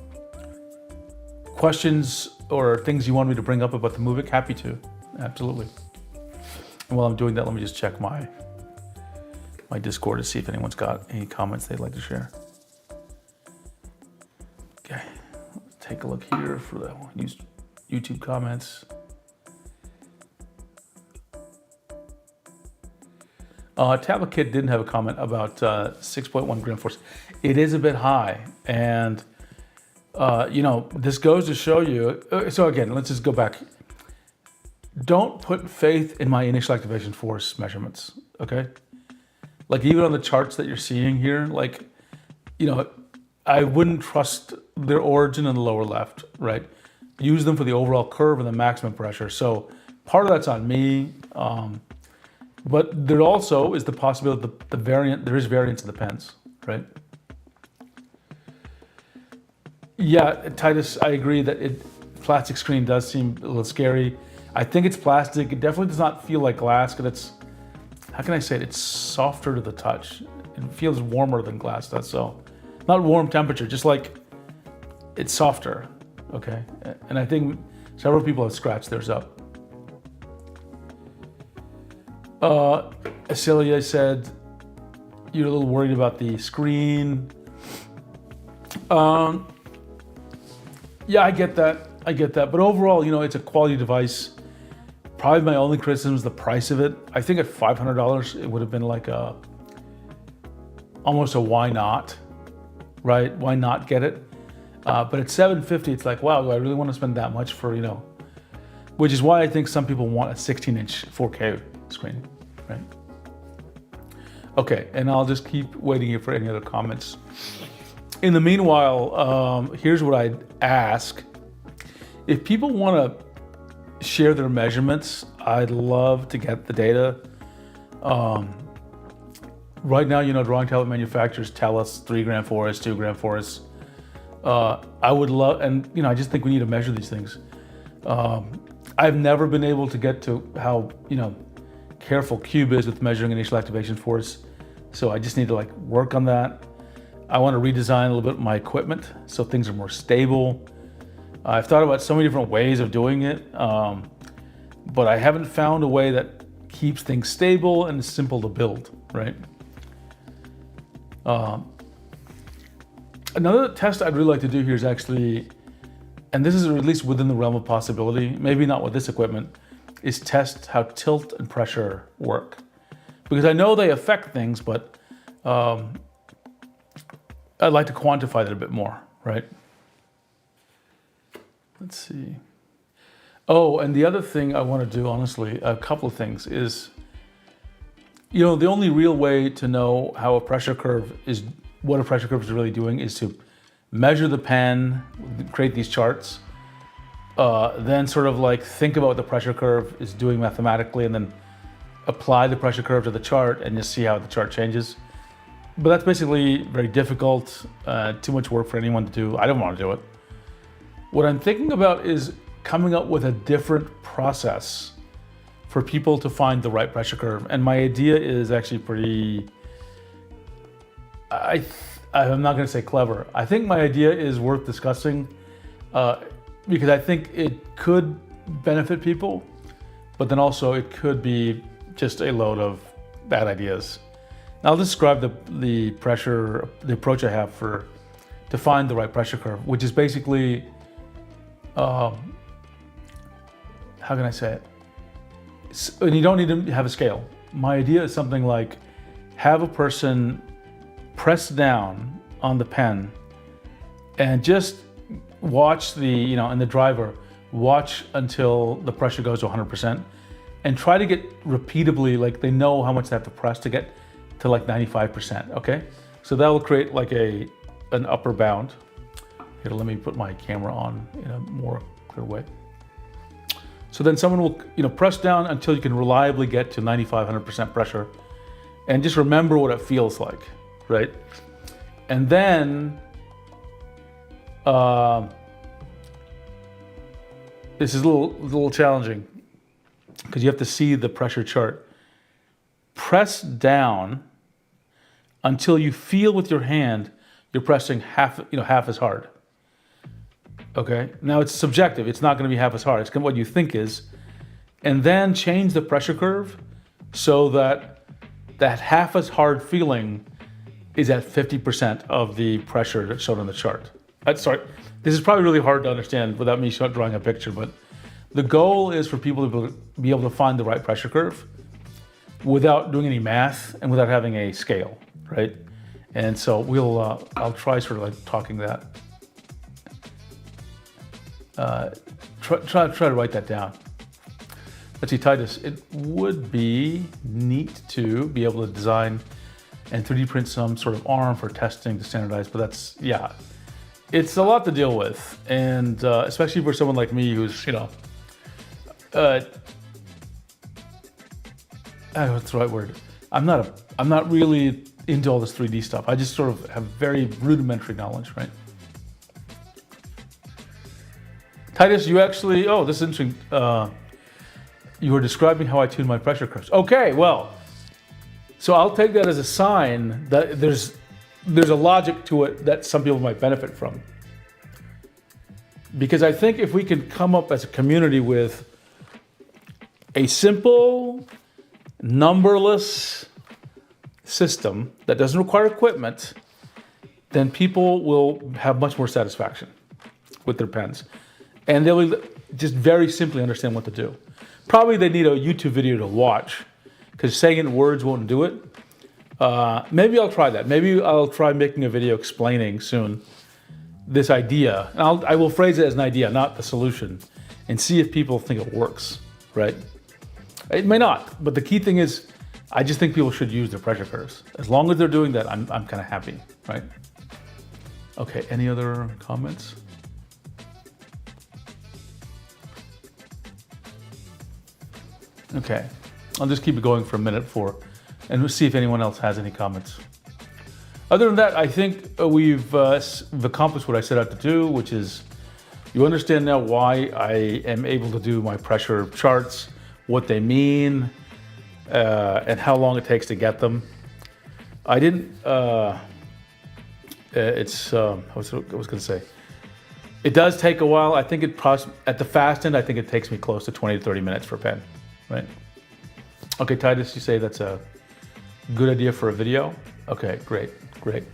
questions or things you want me to bring up about the Move Inc? Happy to, absolutely. And while I'm doing that, let me just check my Discord to see if anyone's got any comments they'd like to share. Okay, let's take a look here for the YouTube comments. Tablet Kid didn't have a comment about 6.1 gram force. It is a bit high, and this goes to show you. So again, let's just go back. Don't put faith in my initial activation force measurements, okay? Like even on the charts that you're seeing here, I wouldn't trust their origin in the lower left, right? Use them for the overall curve and the maximum pressure. So part of that's on me, but there also is the possibility that there is variance in the pens, right? Yeah, Titus, I agree that plastic screen does seem a little scary. I think it's plastic. It definitely does not feel like glass, because it's, how can I say it? It's softer to the touch. It feels warmer than glass does. So not warm temperature, just like it's softer, okay? And I think several people have scratched theirs up. Celia said you're a little worried about the screen. Yeah, I get that. But overall, it's a quality device. Probably my only criticism is the price of it. I think at $500, it would have been like almost a why not, right? Why not get it? But at $750, it's like, wow, do I really want to spend that much for, which is why I think some people want a 16-inch 4K screen, right? Okay, and I'll just keep waiting here for any other comments. In the meanwhile, here's what I'd ask. If people want to share their measurements, I'd love to get the data. Right now, drawing tablet manufacturers tell us 3 gram forest, 2 gram forest. I would love, and I just think we need to measure these things. I've never been able to get to how, careful Cube is with measuring initial activation force. So I just need to work on that. I want to redesign a little bit my equipment so things are more stable. I've thought about so many different ways of doing it, but I haven't found a way that keeps things stable and is simple to build, right? Another test I'd really like to do here is actually, and this is at least within the realm of possibility, maybe not with this equipment, is test how tilt and pressure work. Because I know they affect things, but I'd like to quantify that a bit more, right? Let's see. Oh, and the other thing I want to do, honestly, a couple of things is, the only real way to know how a pressure curve is, what a pressure curve is really doing is to measure the pen, create these charts, then sort of like think about what the pressure curve is doing mathematically, and then apply the pressure curve to the chart and just see how the chart changes. But that's basically very difficult, too much work for anyone to do. I don't want to do it. What I'm thinking about is coming up with a different process for people to find the right pressure curve. And my idea is actually pretty, I'm not going to say clever. I think my idea is worth discussing because I think it could benefit people, but then also it could be just a load of bad ideas. I'll describe the approach I have to find the right pressure curve, which is basically, how can I say it? And you don't need to have a scale. My idea is something like have a person press down on the pen and just watch and the driver, watch until the pressure goes to 100% and try to get repeatably, like they know how much they have to press to get to like 95%, okay? So that will create like an upper bound. Here, let me put my camera on in a more clear way. So then someone will, press down until you can reliably get to 95, 100% pressure, and just remember what it feels like, right? And then, this is a little challenging because you have to see the pressure chart. Press down until you feel with your hand you're pressing half as hard. Okay, now it's subjective. It's not going to be half as hard. It's what you think is. And then change the pressure curve so that that half as hard feeling is at 50% of the pressure that's shown on the chart. Sorry, this is probably really hard to understand without me drawing a picture, but the goal is for people to be able to find the right pressure curve without doing any math and without having a scale, right? And so I'll try sort of like talking that. Try to write that down. Let's see, Titus, it would be neat to be able to design and 3D print some sort of arm for testing to standardize, but it's a lot to deal with. And especially for someone like me who's, what's the right word? I'm not really into all this 3D stuff. I just sort of have very rudimentary knowledge, right? Titus, you actually, this is interesting. You were describing how I tune my pressure curves. Okay, well, so I'll take that as a sign that there's a logic to it that some people might benefit from. Because I think if we can come up as a community with a simple, numberless system that doesn't require equipment, then people will have much more satisfaction with their pens. And they'll just very simply understand what to do. Probably they need a YouTube video to watch because saying it in words won't do it. Maybe I'll try that. Maybe I'll try making a video explaining soon this idea. And I will phrase it as an idea, not the solution, and see if people think it works, right? It may not, but the key thing is I just think people should use their pressure curves. As long as they're doing that, I'm kind of happy, right? Okay, any other comments? Okay, I'll just keep it going for a minute and we'll see if anyone else has any comments. Other than that, I think we've accomplished what I set out to do, which is you understand now why I am able to do my pressure charts, what they mean, and how long it takes to get them. I didn't, I was going to say, it does take a while. I think at the fast end, I think it takes me close to 20 to 30 minutes for a pen, right? Okay, Titus, you say that's a good idea for a video? Okay, great. Great.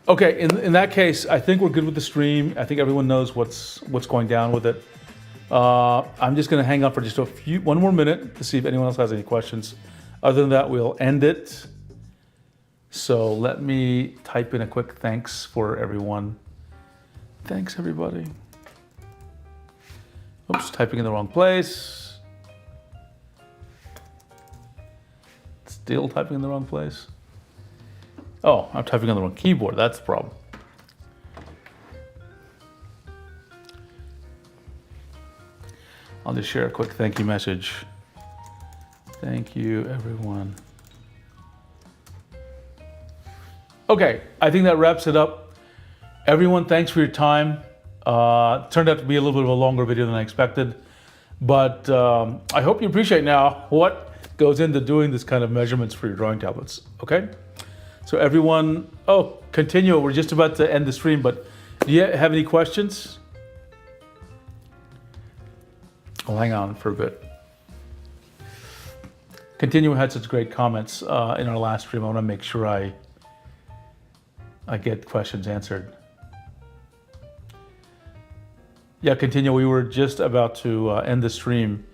Okay, in that case, I think we're good with the stream. I think everyone knows what's going down with it. I'm just going to hang up for just one more minute to see if anyone else has any questions. Other than that, we'll end it. So let me type in a quick thanks for everyone. Thanks, everybody. Oops, typing in the wrong place. Still typing in the wrong place. Oh, I'm typing on the wrong keyboard. That's the problem. I'll just share a quick thank you message. Thank you, everyone. Okay, I think that wraps it up. Everyone, thanks for your time. Turned out to be a little bit of a longer video than I expected, but I hope you appreciate now what goes into doing this kind of measurements for your drawing tablets, okay? So everyone, continue. We're just about to end the stream, but do you have any questions? I'll hang on for a bit. Continue had such great comments in our last stream. I want to make sure I get questions answered. Yeah, continue. We were just about to end the stream.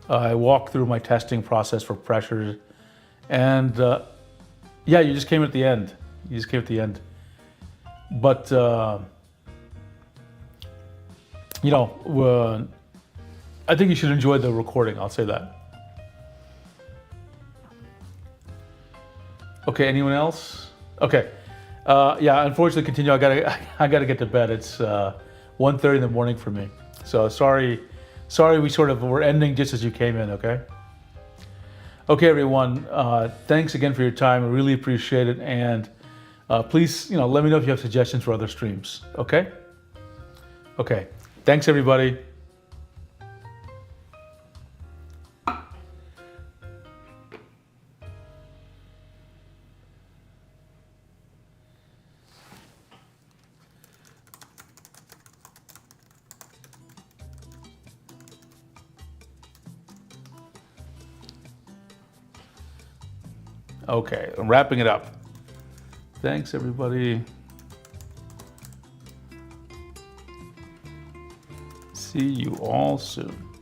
I walked through my testing process for pressure, and yeah, you just came at the end. You just came at the end. But, you know, I think you should enjoy the recording. I'll say that. Okay, anyone else? Okay. Yeah, unfortunately, continue. I gotta get to bed. It's 1:30 in the morning for me. So sorry we sort of were ending just as you came in, okay? Okay, everyone, thanks again for your time. I really appreciate it. And please, let me know if you have suggestions for other streams, okay? Okay, thanks, everybody. Okay, I'm wrapping it up. Thanks, everybody. See you all soon.